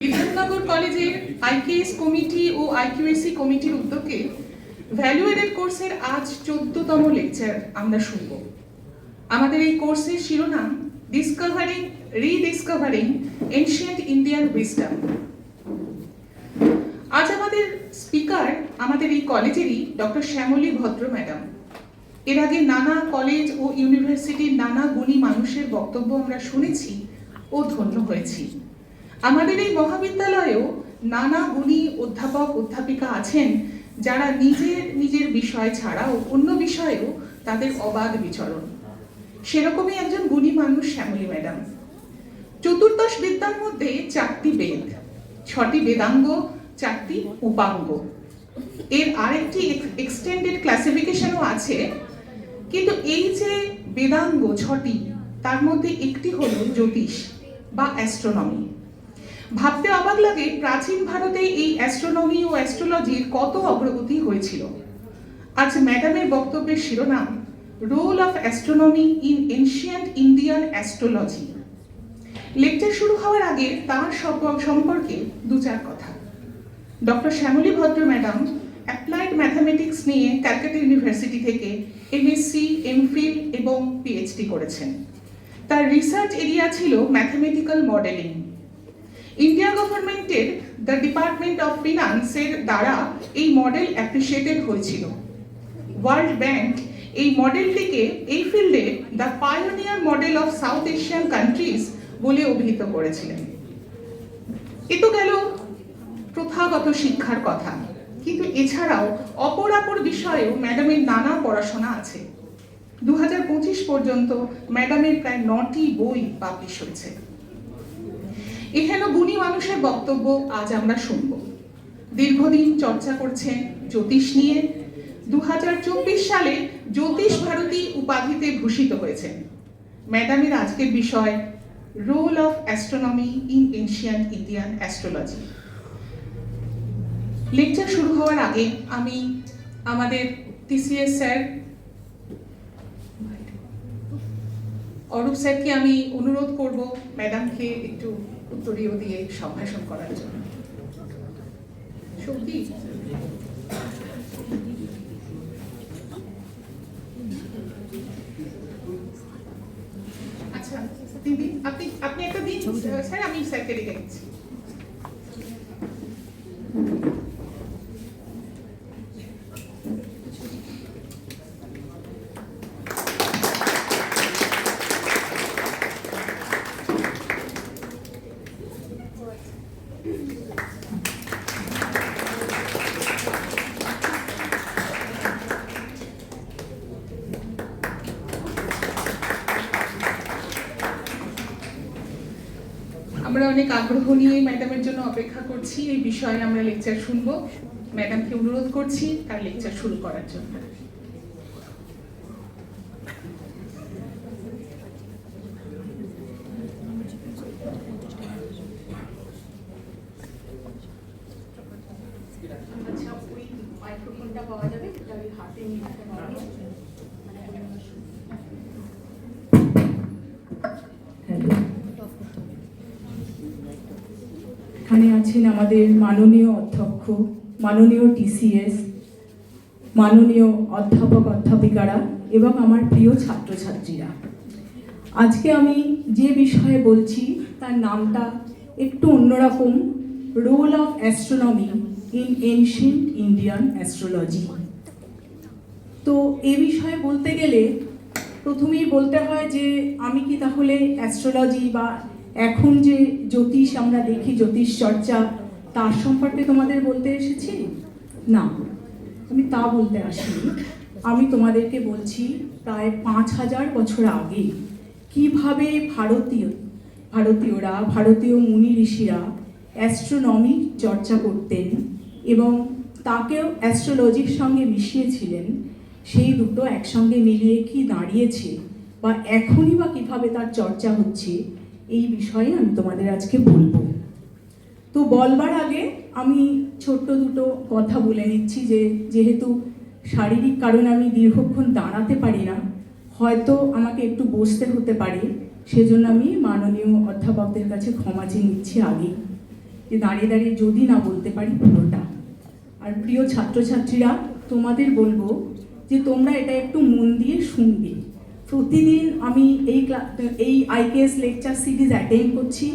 বিধাননগর কলেজের IKS committee ও IQAC কমিটির উদ্যোগে ভ্যালু এডেড কোর্সের আজ 14তম লেকচার আমরা শুনব। আমাদের এই কোর্সের শিরোনাম রিডিসকভারিং এনশিয়েন্ট ইন্ডিয়ান উইজডম। আজ আমাদের স্পিকার আমাদের এই কলেজেরই ডক্টর শ্যামলী ভদ্র ম্যাডাম। এর আগে নানা কলেজ ও ইউনিভার্সিটির নানা গুণী মানুষের বক্তব্য আমরা শুনেছি ও ধন্য হয়েছি। আমাদের এই মহাবিদ্যালয়েও নানা গুণী অধ্যাপক অধ্যাপিকা আছেন যারা নিজের বিষয় ছাড়াও অন্য বিষয়েও তাদের অবাধ বিচরণ। সেরকমই একজন গুণী মানুষ শ্যামলী ম্যাডাম। চতুর্দশ বিদ্যার মধ্যে 4টি বেদ, 6টি বেদাঙ্গ, 4টি উপাঙ্গ, এর আরেকটি এক্সটেন্ডেড ক্লাসিফিকেশনও আছে। কিন্তু এই যে বেদাঙ্গ 6টি, তার মধ্যে একটি হলো জ্যোতিষ বা অ্যাস্ট্রোনমি। ভাবতে অবাক লাগে প্রাচীন ভারতে এই অ্যাস্ট্রোনমি ও অ্যাস্ট্রোলজির কত অগ্রগতি হয়েছিল। আজ ম্যাডামের বক্তব্যের শিরোনাম role of astronomy in ancient Indian astrology. Lecture শুরু হওয়ার আগে তার সম্পর্কে 2-4 কথা। ডক্টর শ্যামলী ভদ্র ম্যাডাম অ্যাপ্লাইড ম্যাথামেটিক্স নিয়ে ক্যালকাটা ইউনিভার্সিটি থেকে এমএসসি, এমফিল এবং পিএইচডি করেছেন। তার রিসার্চ এরিয়া ছিল ম্যাথামেটিক্যাল মডেলিং। ইন্ডিয়া গভর্নমেন্টের দ্য ডিপার্টমেন্ট অফ ফিনান্সের দ্বারা এই মডেল অ্যাপ্রিসিয়েটেড হয়েছিল। ওয়ার্ল্ড ব্যাংক এই মডেলটিকে এই ফিল্ডে the pioneer model of south Asian countries বলে অভিহিত করেছিলেন। এ তো গেল প্রথাগত শিক্ষার কথা, কিন্তু এছাড়াও অপর বিষয়েও ম্যাডামের নানা পড়াশোনা আছে। 2025 পর্যন্ত ম্যাডামের প্রায় 9টি বই পাবলিশ হয়েছে। এহেন গুণী মানুষের বক্তব্য আজ আমরা শুনব। দীর্ঘদিন চর্চা করছেন জ্যোতিষ নিয়ে। 2024 সালে জ্যোতিষ ভারতী উপাধিতে ভূষিত হয়েছেন। ম্যাডামের আজকের বিষয় role of astronomy in ancient Indian astrology. Lecture শুরু হওয়ার আগে আমি আমাদের টিসিএস স্যার অরূপ স্যারকে আমি অনুরোধ করব ম্যাডামকে একটু উত্তরীয় দিয়ে সম্ভাষণ করার জন্য। সত্যি আচ্ছা দিদি, আপনি একটা দিন স্যার, আমি স্যারকে ডেকে নিচ্ছি। আমরা অনেক আগ্রহ নিয়ে ম্যাডামের জন্য অপেক্ষা করছি। এই বিষয়ে আমরা লেকচার শুনবো। ম্যাডামকে অনুরোধ করছি তার লেকচার শুরু করার জন্য। আচ্ছা, ওই মাইক্রোফোনটা পাওয়া যাবে? আমি হাতে নিয়ে যেতে পারবো। এখানে আছেন আমাদের মাননীয় অধ্যক্ষ, মাননীয় টিসিএস, মাননীয় অধ্যাপক অধ্যাপিকারা এবং আমার প্রিয় ছাত্রছাত্রীরা। আজকে আমি যে বিষয়ে বলছি তার নামটা একটু অন্যরকম, role of astronomy in ancient Indian astrology. তো এ বিষয়ে বলতে গেলে প্রথমেই বলতে হয় যে আমি কি তাহলে অ্যাস্ট্রোলজি বা এখন যে জ্যোতিষ আমরা দেখি, জ্যোতিষ চর্চা, তার সম্পর্কে তোমাদের বলতে এসেছি? না, আমি তা বলতে আসিনি। আমি তোমাদেরকে বলছি প্রায় 5000 বছর আগে কিভাবে ভারতীয়রা, ভারতীয় মুনি ঋষিরা অ্যাস্ট্রোনমি চর্চা করতেন এবং তাকেও অ্যাস্ট্রোলজির সঙ্গে মিশিয়েছিলেন। সেই দুটো একসঙ্গে মিলিয়ে কি দাঁড়িয়েছে বা এখনই বা কীভাবে তার চর্চা হচ্ছে, এই বিষয়ে আমি তোমাদের আজকে বলবো। তো বলবার আগে আমি ছোট্ট দুটো কথা বলে নিচ্ছি যে যেহেতু শারীরিক কারণে আমি দীর্ঘক্ষণ দাঁড়াতে পারি না, হয়তো আমাকে একটু বসতে হতে পারে, সেজন্য আমি মাননীয় অধ্যাপকদের কাছে ক্ষমা চেয়ে নিচ্ছি আগে। যে দাঁড়িয়ে দাঁড়িয়ে যদি না বলতে পারি পুরোটা। আর প্রিয় ছাত্রছাত্রীরা, তোমাদের বলবো যে তোমরা এটা একটু মন দিয়ে শুনবে। প্রতিদিন আমি এই আইকেএস লেকচার সিরিজ অ্যাটেন্ড করছি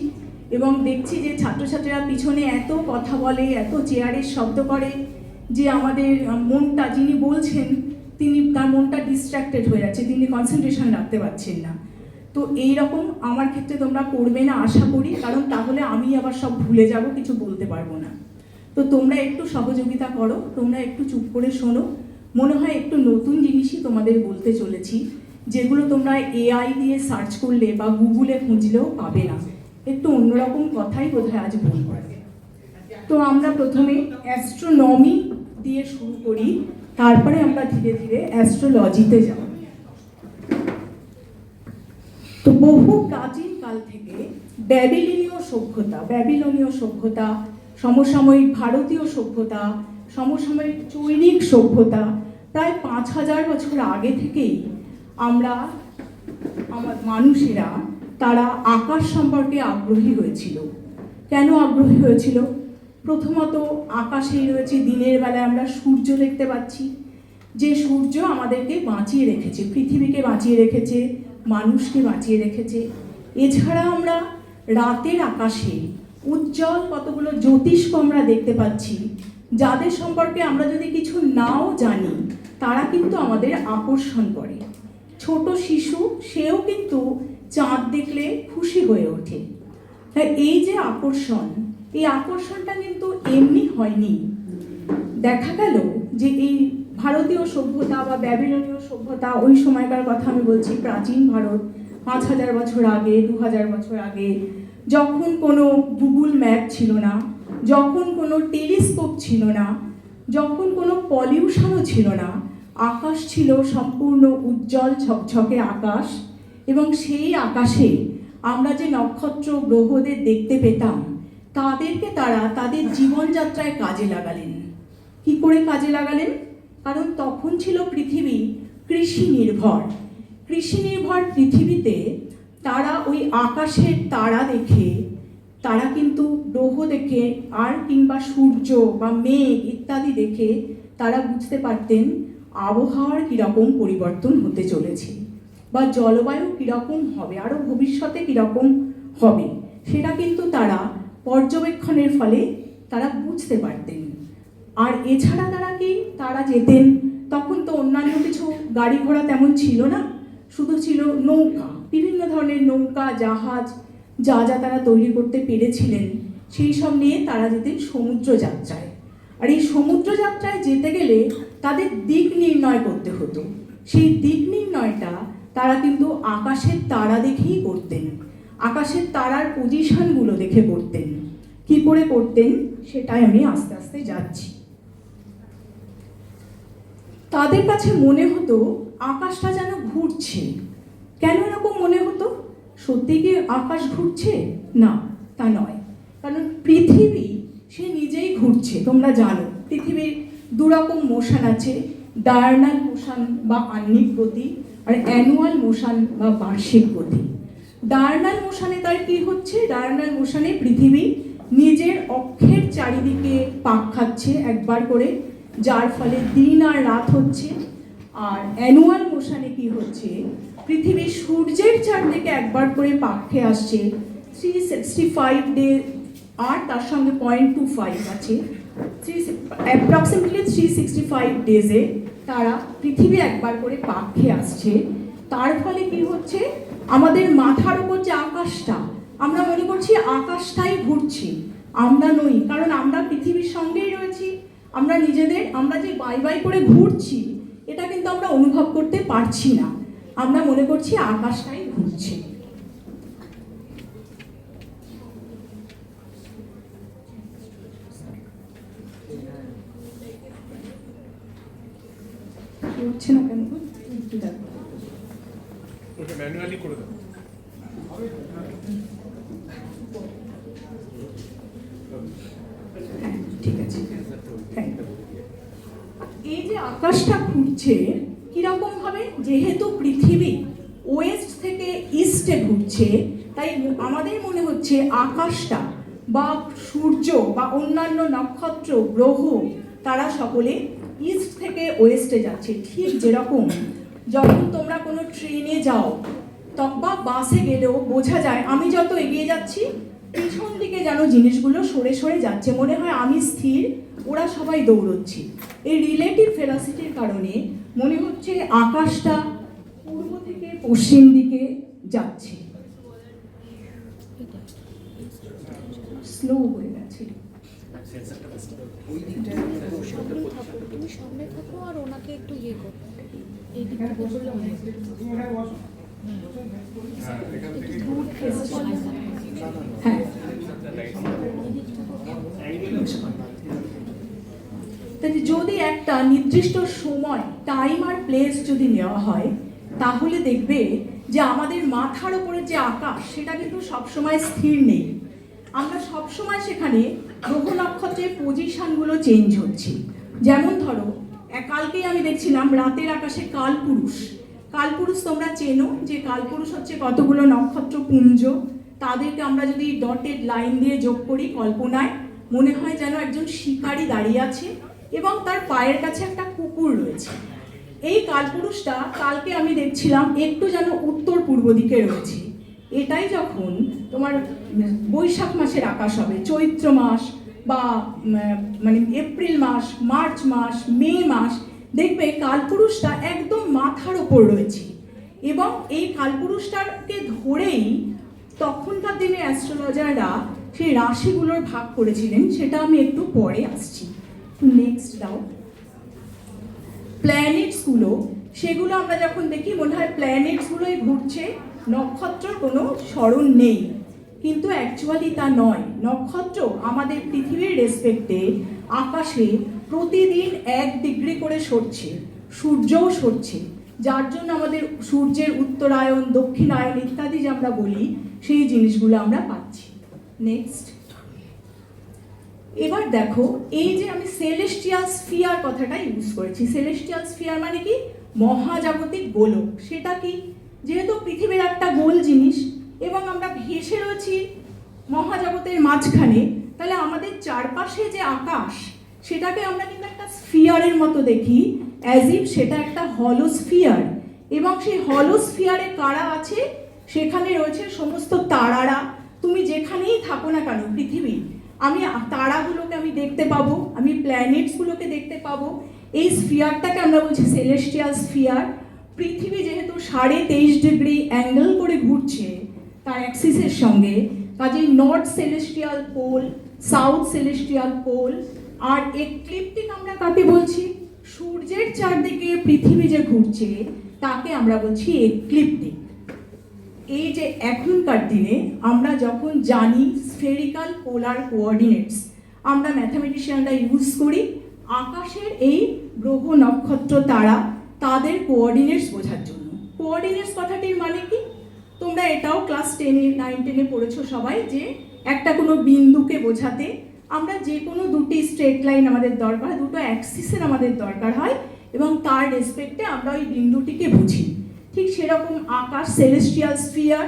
এবং দেখছি যে ছাত্রছাত্রীরা পিছনে এত কথা বলে, এত চেয়ারের শব্দ করে যে আমাদের মনটা, যিনি বলছেন তার মনটা ডিস্ট্র্যাক্টেড হয়ে যাচ্ছে, তিনি কনসেন্ট্রেশন রাখতে পারছেন না। তো এই রকম আমার ক্ষেত্রে তোমরা করবে না আশা করি, কারণ তাহলে আমি আবার সব ভুলে যাব, কিছু বলতে পারবো না। তো তোমরা একটু সহযোগিতা করো, তোমরা একটু চুপ করে শোনো। মনে হয় একটু নতুন জিনিসই তোমাদের বলতে চলেছি, যেগুলো তোমরা এআই দিয়ে সার্চ করলে বা গুগলে খুঁজলেও পাবে না। একটু অন্যরকম কথাই বোধহয় আজ বলবো। তো আমরা প্রথমে অ্যাস্ট্রোনমি দিয়ে শুরু করি, তারপরে আমরা ধীরে ধীরে অ্যাস্ট্রোলজিতে যাব। তো বহু প্রাচীন কাল থেকে ব্যাবিলনীয় সভ্যতা, সমসাময়িক ভারতীয় সভ্যতা, সমসাময়িক চৈনিক সভ্যতা, প্রায় 5000 বছর আগে থেকেই আমার মানুষেরা তারা আকাশ সম্পর্কে আগ্রহী হয়েছিল। কেন আগ্রহী হয়েছিল? প্রথমত আকাশেই রয়েছে, দিনের বেলায় আমরা সূর্য দেখতে পাচ্ছি, যে সূর্য আমাদেরকে বাঁচিয়ে রেখেছে, পৃথিবীকে বাঁচিয়ে রেখেছে, মানুষকে বাঁচিয়ে রেখেছে। এছাড়া আমরা রাতের আকাশে উজ্জ্বল কতগুলো জ্যোতিষ্ক আমরা দেখতে পাচ্ছি, যাদের সম্পর্কে আমরা যদি কিছু নাও জানি তারা কিন্তু আমাদের আকর্ষণ করে। ছোট শিশু, সেও কিন্তু চাঁদ দেখলে খুশি হয়ে ওঠে। তাই এই যে এই আকর্ষণটা কিন্তু এমনি হয়নি। দেখা গেল যে এই ভারতীয় সভ্যতা বা ব্যাবিলনীয় সভ্যতা, ওই সময়কার কথা আমি বলছি, প্রাচীন ভারত, 5000 বছর আগে, 2000 বছর আগে, যখন কোনো গুগল ম্যাপ ছিল না, যখন কোনো টেলিস্কোপ ছিল না, যখন কোনো পলিউশনও ছিল না, আকাশ ছিল সম্পূর্ণ উজ্জ্বল ঝকঝকে আকাশ। এবং সেই আকাশে আমরা যে নক্ষত্র গ্রহদের দেখতে পেতাম, তাদেরকে তারা তাদের জীবনযাত্রায় কাজে লাগালেন। কি করে কাজে লাগালেন? কারণ তখন ছিল পৃথিবী কৃষি নির্ভর পৃথিবীতে তারা ওই আকাশের তারা দেখে, তারা কিন্তু গ্রহ দেখে আর কিংবা সূর্য বা মেঘ ইত্যাদি দেখে তারা বুঝতে পারতেন আবহাওয়ার কীরকম পরিবর্তন হতে চলেছে বা জলবায়ু কীরকম হবে, আরও ভবিষ্যতে কীরকম হবে, সেটা কিন্তু তারা পর্যবেক্ষণের ফলে তারা বুঝতে পারতেন। আর এছাড়া তারা যেতেন, তখন তো অন্যান্য কিছু গাড়ি ঘোড়া তেমন ছিল না, শুধু ছিল নৌকা, বিভিন্ন ধরনের নৌকা, জাহাজ, যা তারা তৈরি করতে পেরেছিলেন, সেই সব নিয়ে তারা যেতেন সমুদ্র যাত্রায়। আর এই সমুদ্র যাত্রায় যেতে গেলে তাদের দিক নির্ণয় করতে হতো। সেই দিক নির্ণয়টা তারা কিন্তু আকাশের তারা দেখেই করতেন, আকাশের তারার পজিশনগুলো দেখে করতেন। কি করে করতেন সেটাই আমি আস্তে আস্তে যাচ্ছি। তাদের কাছে মনে হতো আকাশটা যেন ঘুরছে। কেন এরকম মনে হতো? সত্যি কি আকাশ ঘুরছে? না, তা নয়। কারণ পৃথিবী সে নিজেই ঘুরছে। তোমরা জানো পৃথিবীর দুরকম মোশন আছে, ডায়ার্নাল মোশন বা আহ্নিক গতি, আর অ্যানুয়াল মোশন বা বার্ষিক গতি। ডায়ার্নাল মোশনে তার কি হচ্ছে? ডায়ার্নাল মোশনে পৃথিবী নিজের অক্ষের চারিদিকে পাক খাচ্ছে একবার করে, যার ফলে দিন আর রাত হচ্ছে। আর অ্যানুয়াল মোশনে কি হচ্ছে? পৃথিবী সূর্যের চারদিকে একবার করে পাক খেয়ে আসছে 365 ডে, আর তার সঙ্গে 0.25 আছে, অ্যাপ্রক্সিমেটলি 365 ডেজে তারা পৃথিবী একবার করে পাক খেয়ে আসছে। তার ফলে কি হচ্ছে? আমাদের মাথার উপর যে আকাশটা, আমরা মনে করছি আকাশটাই ঘুরছে, আমরা নই। কারণ আমরা পৃথিবীর সঙ্গেই রয়েছি, আমরা যে বাই করে ঘুরছি এটা কিন্তু আমরা অনুভব করতে পারছি না, আমরা মনে করছি আকাশটাই ঘুরছে। হচ্ছে না কেন? ওটা ম্যানুয়ালি করে দাও। ঠিক আছে। এই যে আকাশটা ঘুরছে কিরকম ভাবে? যেহেতু পৃথিবী ওয়েস্ট থেকে ইস্টে ঘুরছে, তাই আমাদের মনে হচ্ছে আকাশটা বা সূর্য বা অন্যান্য নক্ষত্র গ্রহ তারা সকলে ইস্ট থেকে ওয়েস্টে যাচ্ছে। ঠিক যেরকম যখন তোমরা কোনো ট্রেনে যাও বা বাসে গেলেও বোঝা যায় আমি যত এগিয়ে যাচ্ছি পিছন দিকে যেন জিনিসগুলো সরে সরে যাচ্ছে, মনে হয় আমি স্থির, ওরা সবাই দৌড়চ্ছে। এই রিলেটিভ ভেলোসিটির কারণে মনে হচ্ছে আকাশটা পূর্ব থেকে পশ্চিম দিকে যাচ্ছে, স্লো হয়ে গেছে। তুমি সামনে থাকো আর ওনাকে একটু ইয়ে করো, এই দিকটা বসলে হয়। হ্যাঁ, তাহলে যদি একটা নির্দিষ্ট সময় টাইম আর প্লেস যদি নেওয়া হয় তাহলে দেখবে যে আমাদের মাথার উপরে যে আকাশ সেটা কিন্তু সবসময় স্থির নেই। আমরা সবসময় সেখানে গ্রহ নক্ষত্রের পজিশনগুলো চেঞ্জ হচ্ছে। যেমন ধরো কালকেই আমি দেখছিলাম রাতের আকাশে কালপুরুষ। কালপুরুষ তোমরা চেনো, যে কালপুরুষ হচ্ছে কতগুলো নক্ষত্রপুঞ্জ, তাদেরকে আমরা যদি ডটেড লাইন দিয়ে যোগ করি কল্পনায় মনে হয় যেন একজন শিকারী দাঁড়িয়ে আছে এবং তার পায়ের কাছে একটা কুকুর রয়েছে। এই কালপুরুষটা কালকে আমি দেখছিলাম একটু যেন উত্তর পূর্ব দিকে রয়েছে। এটাই যখন তোমার বৈশাখ মাসের আকাশ হবে, চৈত্র মাস বা মানে এপ্রিল মাস, মার্চ মাস, মে মাস, দেখবে কালপুরুষটা একদম মাথার ওপর রয়েছে। এবং এই কালপুরুষটাকে ধরেই তখনকার দিনে অ্যাস্ট্রোলজাররা সেই রাশিগুলোর ভাগ করেছিলেন, সেটা আমি একটু পরে আসছি। নেক্সট দাও। প্ল্যানেটসগুলো, সেগুলো আমরা যখন দেখি মনে হয় প্ল্যানেটসগুলোই ঘুরছে, নক্ষত্রর কোনো স্মরণ নেই, কিন্তু অ্যাকচুয়ালি তা নয়। নক্ষত্র আমাদের পৃথিবীর রেসপেক্টে আকাশে প্রতিদিন 1 ডিগ্রি করে সরছে, সূর্যও সরছে, যার জন্য আমাদের সূর্যের উত্তরায়ণ, দক্ষিণায়ন ইত্যাদি যে আমরা বলি সেই জিনিসগুলো আমরা পাচ্ছি। নেক্সট, এবার দেখো এই যে আমি সেলেস্টিয়াল স্ফিয়ার কথাটা ইউজ করেছি। সেলেস্টিয়াল স্ফিয়ার মানে কি? মহাজাগতিক গোলক। সেটা কি? যেহেতু পৃথিবীর একটা গোল জিনিস এবং আমরা ভেসে রয়েছি মহাজগতের মাঝখানে, তাহলে আমাদের চারপাশে যে আকাশ সেটাকে আমরা কিন্তু একটা স্ফিয়ারের মতো দেখি, অ্যাজ ইফ সেটা একটা হলো স্ফিয়ার। এবং সেই হলো স্ফিয়ারে কারা আছে? সেখানে রয়েছে সমস্ত তারারা। তুমি যেখানেই থাকো না কেন পৃথিবী, আমি তারাগুলোকে আমি দেখতে পাবো, আমি প্ল্যানেটসগুলোকে দেখতে পাবো। এই স্ফিয়ারটাকে আমরা বলছি সেলেস্টিয়াল স্ফিয়ার। পৃথিবী যেহেতু 23.5 ডিগ্রি অ্যাঙ্গেল করে ঘুরছে তার অ্যাক্সিসের সঙ্গে, কাজেই north celestial pole, south celestial pole আর এক্লিপ্টিক আমরা কাকে বলছি? সূর্যের চারদিকে পৃথিবী যে ঘুরছে তাকে আমরা বলছি এক্লিপ্টিক। এই যে এখনকার দিনে আমরা যখন জানি স্ফেরিক্যাল পোলার কোঅর্ডিনেটস, আমরা ম্যাথামেটিশিয়ানরা ইউজ করি আকাশের এই গ্রহ নক্ষত্র তারা তাদের কোঅর্ডিনেটস বোঝার জন্য। কোঅর্ডিনেটস কথাটির মানে কি? তোমরা এটাও ক্লাস 10-এ 9-10-এ পড়েছো সবাই, যে একটা কোনো বিন্দুকে বোঝাতে আমরা যে কোনো দুটি স্ট্রেট লাইন আমাদের দরকার, দুটো অ্যাক্সিসের আমাদের দরকার হয় এবং তার রেসপেক্টে আমরা ওই বিন্দুটিকে বুঝি। ঠিক সেরকম আকাশ সেলেস্টিয়াল স্ফিয়ার,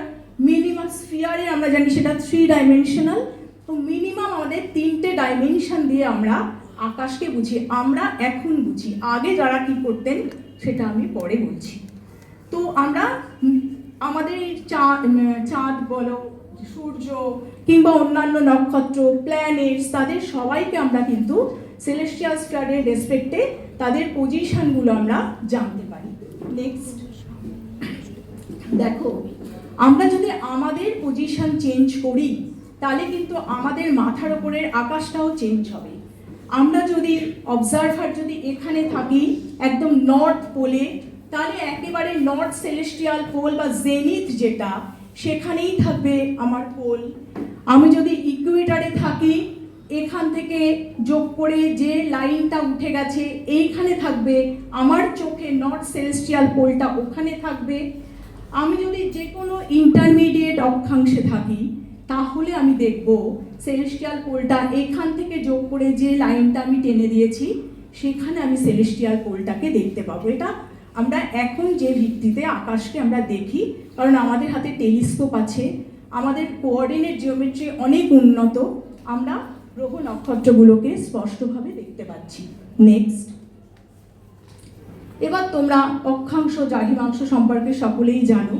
মিনিমাম স্ফিয়ারে আমরা জানি সেটা 3 ডাইমেনশনাল, তো মিনিমাম আমাদের 3টে ডাইমেনশন দিয়ে আমরা আকাশকে বুঝি। আমরা এখন বুঝি, আগে যারা কি করতেন সেটা আমি পরে বলছি। তো আমরা আমাদের এই চাঁদ বলো, সূর্য কিংবা অন্যান্য নক্ষত্র, প্ল্যানেটস, তাদের সবাইকে আমরা কিন্তু সেলেস্টিয়াল স্ফিয়ারের রেসপেক্টে তাদের পজিশনগুলো আমরা জানতে পারি। নেক্সট দেখো, আমরা যদি আমাদের পজিশন চেঞ্জ করি তাহলে কিন্তু আমাদের মাথার ওপরের আকাশটাও চেঞ্জ হবে। আমরা যদি অবজারভার যদি এখানে থাকি একদম নর্থ পোলে, তাহলে একেবারে নর্থ সেলেস্টিয়াল পোল বা জেনিথ যেটা, সেখানেই থাকবে আমার পোল। আমি যদি ইকুয়েটারে থাকি, এখান থেকে যোগ করে যে লাইনটা উঠে গেছে এইখানে থাকবে আমার চোখে নর্থ সেলেস্টিয়াল পোলটা, ওখানে থাকবে। আমি যদি যে কোনো ইন্টারমিডিয়েট অক্ষাংশে থাকি তাহলে আমি দেখব সেলেস্টিয়াল পোলটা এখান থেকে যোগ করে যে লাইনটা আমি টেনে দিয়েছি সেখানে আমি সেলেস্টিয়াল পোলটাকে দেখতে পাবো। এটা আমরা এখন যে ভিত্তিতে আকাশকে আমরা দেখি, কারণ আমাদের হাতে টেলিস্কোপ আছে, আমাদের কোঅর্ডিনেট জিওমেট্রি অনেক উন্নত, আমরা গ্রহ নক্ষত্রগুলোকে স্পষ্টভাবে দেখতে পাচ্ছি। নেক্সট, এবার তোমরা অক্ষাংশ দ্রাঘিমাংশ সম্পর্কে সকলেই জানো।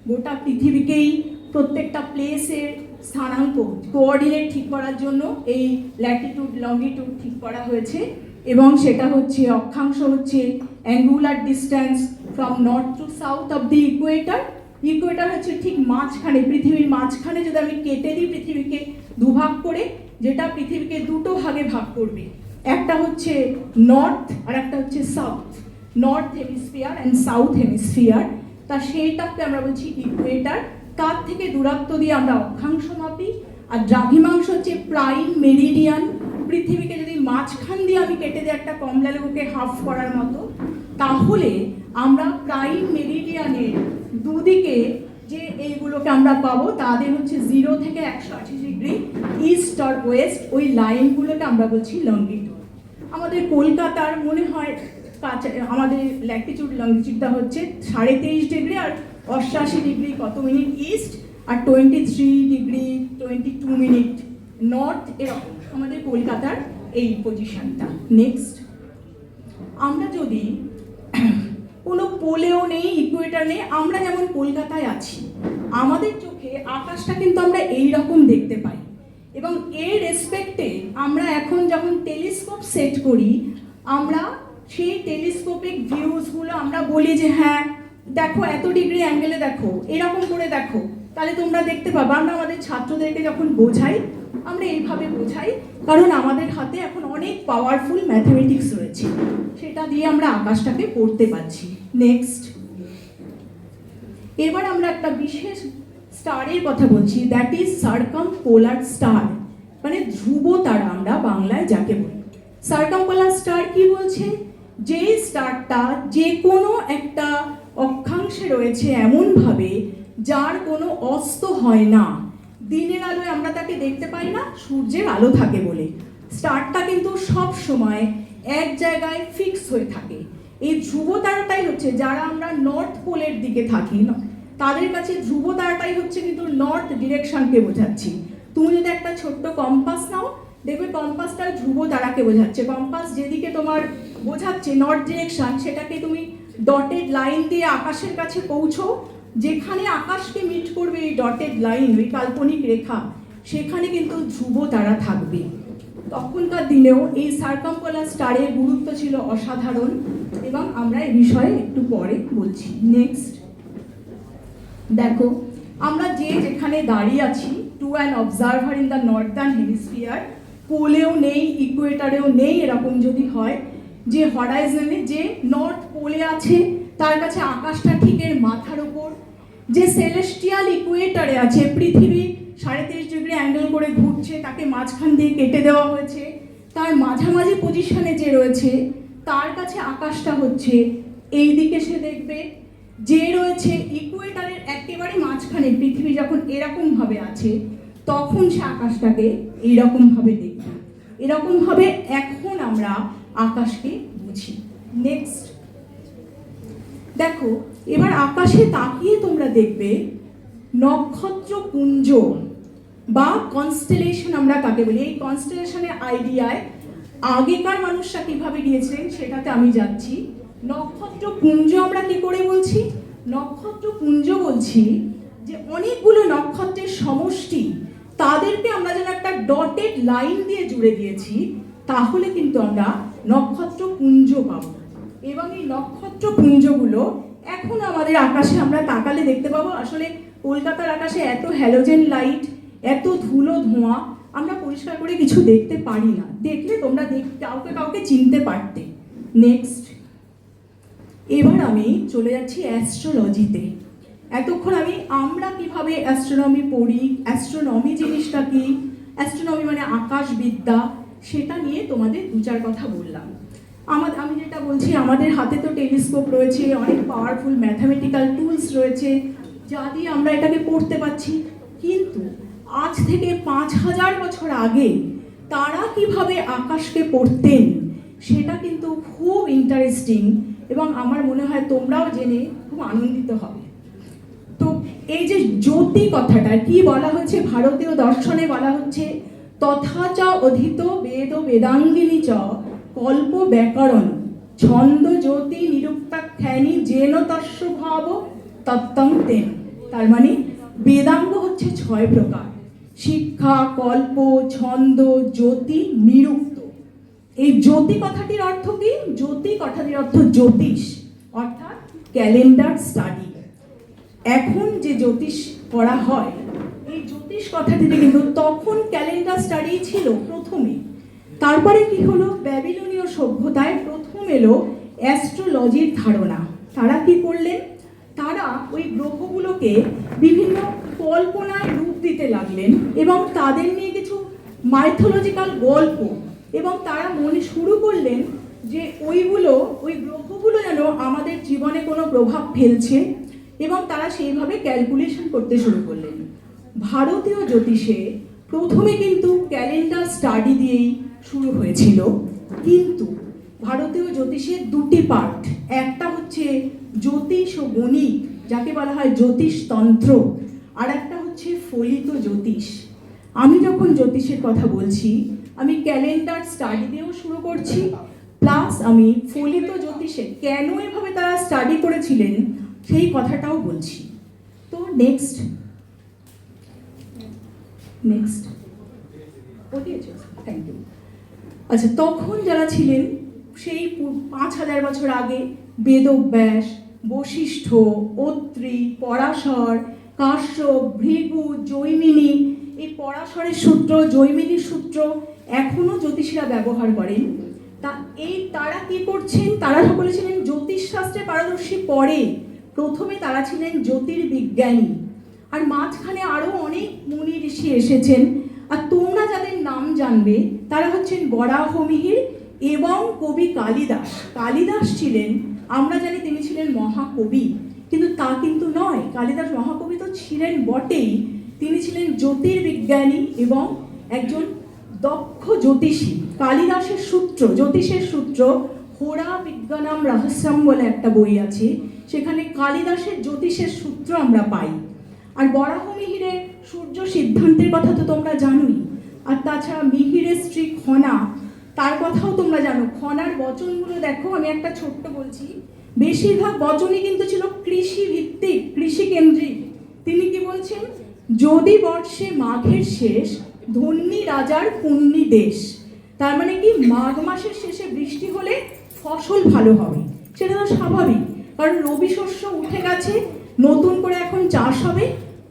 গোটা পৃথিবীকেই প্রত্যেকটা প্লেসের স্থানাঙ্ক কোঅর্ডিনেট ঠিক করার জন্য এই ল্যাটিটিউড লঙ্গিটিউড ঠিক করা হয়েছে, এবং সেটা হচ্ছে অক্ষাংশ হচ্ছে angular distance from north two south of the equator. Equator হচ্ছে ঠিক মাঝখানে, পৃথিবীর মাঝখানে যদি আমি কেটে দিই পৃথিবীকে দুভাগ করে, যেটা পৃথিবীকে দুটো ভাগে ভাগ করবে, একটা হচ্ছে নর্থ আর একটা হচ্ছে south, north hemisphere and south hemisphere, তা সেইটাকে আমরা বলছি ইকুয়েটার। তার থেকে দূরত্ব দিয়ে আমরা অক্ষাংশ মাপি। আর দ্রাঘিমাংশ হচ্ছে প্রাইম মেরিডিয়ান, পৃথিবীকে যদি মাঝখান দিয়ে আমি কেটে দিই একটা কমলা লেবুকে হাফ করার মতো, তাহলে আমরা প্রাইম মেরিডিয়ানের দুদিকে যে এইগুলোকে আমরা পাবো তাদের হচ্ছে 0 থেকে 180 ডিগ্রি ইস্ট আর ওয়েস্ট, ওই লাইনগুলোকে আমরা বলছি লঙ্গিটিউড। আমাদের কলকাতার মনে হয় আমাদের ল্যাটিটিউড লঙ্গিটিউডটা হচ্ছে 23.5 ডিগ্রি আর 88 ডিগ্রি কত মিনিট ইস্ট, আর 23 ডিগ্রি 22 মিনিট নর্থ, এরকম আমাদের কলকাতার এই পজিশনটা। নেক্সট, আমরা যদি কোনো পোলেও নেই, ইকুয়েটার নেই, আমরা যেমন কলকাতায় আছি, আমাদের চোখে আকাশটা কিন্তু আমরা এই রকম দেখতে পাই, এবং এর রেসপেক্টে আমরা এখন যখন টেলিস্কোপ সেট করি, আমরা সেই টেলিস্কোপিক ভিউজগুলো আমরা বলি যে হ্যাঁ দেখো এত ডিগ্রি অ্যাঙ্গেলে দেখো, এরকম করে দেখো, তাহলে তোমরা দেখতে পাবা। আমরা আমাদের ছাত্রদেরকে যখন বোঝাই আমরা এইভাবে বোঝাই, কারণ আমাদের হাতে এখন অনেক পাওয়ারফুল ম্যাথমেটিক্স রয়েছে, সেটা দিয়ে আমরা আকাশটাকে পড়তে পারছি। নেক্সট, এবার আমরা একটা বিশেষ স্টারের কথা বলছি, দ্যাট ইজ সার্কামপোলার স্টার, মানে ধ্রুব তারা আমরা বাংলায় যাকে বলি। সার্কামপোলার স্টার কি বলছে? যে স্টারটা যে কোনো একটা অক্ষাংশে রয়েছে এমনভাবে যার কোনো অস্ত হয় না, দিনের আলোয় আমরা তাকে দেখতে পাই না, সূর্যের আলো থাকে বলে। স্টারটা কিন্তু সব সময় এক জায়গায় ফিক্স হয়ে থাকে। এই ধ্রুব তারাটাই হচ্ছে, যারা আমরা নর্থ পোলের দিকে থাকি না তাদের কাছে ধ্রুব তারাটাই হচ্ছে কিন্তু নর্থ ডিরেকশনকে বোঝাচ্ছি। তুমি যদি একটা ছোট্ট কম্পাস নাও, দেখবে কম্পাসটা ধ্রুব তারাকে বোঝাচ্ছে। কম্পাস যেদিকে তোমার বোঝাচ্ছে নর্থ ডিরেকশন, সেটাকে তুমি ডটেড লাইন দিয়ে আকাশের কাছে পৌঁছো, যেখানে আকাশকে মিট করবে এই ডটেড লাইন, ওই কাল্পনিক রেখা, সেখানে কিন্তু ধ্রুব তারা থাকবে। তখনকার দিনেও এই সার্কামপোলার স্টারের গুরুত্ব ছিল অসাধারণ, এবং আমরা এই বিষয়ে একটু পরে বলছি। নেক্সট, দেখো আমরা যে যেখানে দাঁড়িয়ে আছি, to an observer in the northern hemisphere, পোলেও নেই ইকুয়েটারেও নেই, এরকম যদি হয় যে হরাইজনে যে নর্থ পোলে আছে তার কাছে আকাশটা ঠিক এর মাথার ওপর, যে সেলেস্টিয়াল ইকুয়েটারে আছে পৃথিবী 23.5 ডিগ্রি অ্যাঙ্গেল করে ঘুরছে, তাকে মাঝখান দিয়ে কেটে দেওয়া হয়েছে, তার মাঝামাঝি পজিশনে যে রয়েছে তার কাছে আকাশটা হচ্ছে এই দিকে সে দেখবে। যে রয়েছে ইকুয়েটারের একেবারে মাঝখানে, পৃথিবী যখন এরকমভাবে আছে তখন সে আকাশটাকে এইরকমভাবে দেখবে। এরকমভাবে এখন আমরা আকাশকে বুঝি। নেক্সট, দেখো এবার আকাশে তাকিয়ে তোমরা দেখবে নক্ষত্রপুঞ্জ বা কনস্টেলেশন আমরা কাকে বলি। এই কনস্টেলেশনের আইডিয়ায় আগেকার মানুষরা কিভাবে গিয়েছিলেন সেটাতে আমি যাচ্ছি। নক্ষত্রপুঞ্জ আমরা কি করে বলছি? নক্ষত্রপুঞ্জ বলছি যে অনেকগুলো নক্ষত্রের সমষ্টি, তাদেরকে আমরা যেন একটা ডটেড লাইন দিয়ে জুড়ে দিয়েছি, তাহলে কিন্তু আমরা নক্ষত্রপুঞ্জ পাবো। এবং এই নক্ষত্রপুঞ্জগুলো এখন আমাদের আকাশে আমরা তাকালে দেখতে পাবো। আসলে কলকাতার আকাশে এত হ্যালোজেন লাইট, এত ধুলো ধোঁয়া, আমরা পরিষ্কার করে কিছু দেখতে পারি না। দেখলে তোমরা কাউকে কাউকে চিনতে পারতে। নেক্সট, এবার আমি চলে যাচ্ছি অ্যাস্ট্রোলজিতে। এতক্ষণ আমরা কিভাবে অ্যাস্ট্রোনমি পড়ি, অ্যাস্ট্রোনমি জিনিসটা কি, অ্যাস্ট্রোনমি মানে আকাশবিদ্যা, সেটা নিয়ে তোমাদের দু চার কথা বললাম। আমি যেটা বলছি, আমাদের হাতে তো টেলিস্কোপ রয়েছে, অনেক পাওয়ারফুল ম্যাথামেটিক্যাল টুলস রয়েছে যা দিয়ে আমরা এটাকে পড়তে পারছি। কিন্তু আজ থেকে 5000 বছর আগে তারা কিভাবে আকাশকে পড়তেন সেটা কিন্তু খুব ইন্টারেস্টিং, এবং আমার মনে হয় তোমরাও জেনে খুব আনন্দিত হবে। তো এই যে জ্যোতি কথাটা কি বলা হচ্ছে, ভারতীয় দর্শনে বলা হচ্ছে তথা চ অধীত বেদ বেদাঙ্গিনী চ কল্প ব্যাকরণ ছন্দ জ্যোতি নিরুক্তাখ্যানী যেন তস্য ভাব তত্ত্বং তেন। তার মানে বেদাঙ্গ হচ্ছে 6 প্রকার, শিক্ষা, কল্প, ছন্দ, জ্যোতি, নিরুক্ত। এই জ্যোতি কথাটির অর্থ কি? জ্যোতি কথাটির অর্থ জ্যোতিষ, অর্থাৎ ক্যালেন্ডার স্টাডি। এখন যে জ্যোতিষ পড়া হয়, এই জ্যোতিষ কথাটিতে কিন্তু তখন ক্যালেন্ডার স্টাডি ছিল প্রথমে। তারপরে কি হলো, ব্যাবিলনীয় সভ্যতায় প্রথম এলো অ্যাস্ট্রোলজির ধারণা। তারা কি করলেন, তারা ওই গ্রহগুলোকে বিভিন্ন কল্পনায় রূপ দিতে লাগলেন এবং তাদের নিয়ে কিছু মাইথোলজিক্যাল গল্প, এবং তারা মনে শুরু করলেন যে ওই গ্রহগুলো যেন আমাদের জীবনে কোনো প্রভাব ফেলছে, এবং তারা সেইভাবে ক্যালকুলেশন করতে শুরু করলেন। ভারতীয় জ্যোতিষে প্রথমে কিন্তু ক্যালেন্ডার স্টাডি দিয়েই শুরু হয়েছিল, কিন্তু ভারতীয় জ্যোতিষের 2টি পার্ট, একটা হচ্ছে জ্যোতিষ ও গণিত, যাকে বলা হয় জ্যোতিষতন্ত্র, আর একটা হচ্ছে ফলিত জ্যোতিষ। আমি যখন জ্যোতিষের কথা বলছি, আমি ক্যালেন্ডার স্টাডি দিয়েও শুরু করছি, প্লাস আমি ফলিত জ্যোতিষে কেন এভাবে তারা স্টাডি করেছিলেন সেই কথাটাও বলছি। তো নেক্সট থ্যাংক ইউ। আচ্ছা, তখন যারা ছিলেন সেই 5000 বছর আগে বেদব্যাস, বশিষ্ঠ, অত্রি, পরাশর, কাশ্যপ, ভৃগু, জৈমিনী, এই পরাশরের সূত্র, জৈমিনীর সূত্র এখনো জ্যোতিষীরা ব্যবহার করেন। তারা কি করছেন, তারা সকলে ছিলেন জ্যোতিষশাস্ত্রে পারদর্শী। পরে প্রথমে তারা ছিলেন জ্যোতির্বিজ্ঞানী, আর মাঝখানে আরো অনেক মুনি ঋষি এসেছেন। আর তোমরা যাদের নাম জানবে তারা হচ্ছেন বরাহমিহির এবং কবি কালিদাস। কালিদাস ছিলেন, আমরা জানি তিনি ছিলেন মহাকবি, কিন্তু তা কিন্তু নয়। কালিদাস মহাকবি তো ছিলেন বটেই, তিনি ছিলেন জ্যোতির্বিজ্ঞানী এবং একজন দক্ষ জ্যোতিষী। কালিদাসের সূত্র, জ্যোতিষের সূত্র, হোরা বিজ্ঞানাম রহস্যম বলে একটা বই আছে, সেখানে কালিদাসের জ্যোতিষের সূত্র আমরা পাই। আর বরাহমিহিরের সূর্য সিদ্ধান্তের কথা তো তোমরা জানোই। আর তাছাড়া মিহিরের স্ত্রী খনা, তার কথাও তোমরা জানো। খনার বচনগুলো দেখো, আমি একটা ছোট্ট বলছি, বেশিরভাগ বচনই কিন্তু ছিল কৃষি ভিত্তিক, কৃষি কেন্দ্রিক। তিনি কি বলছেন, যদি বর্ষে মাঘের শেষ, ধন্যী রাজার পুণ্যি দেশ। তার মানে কি, মাঘ মাসের শেষে বৃষ্টি হলে ফসল ভালো হবে, সেটা তো স্বাভাবিক, কারণ রবি শস্য উঠে গেছে, নতুন করে এখন চাষ হবে,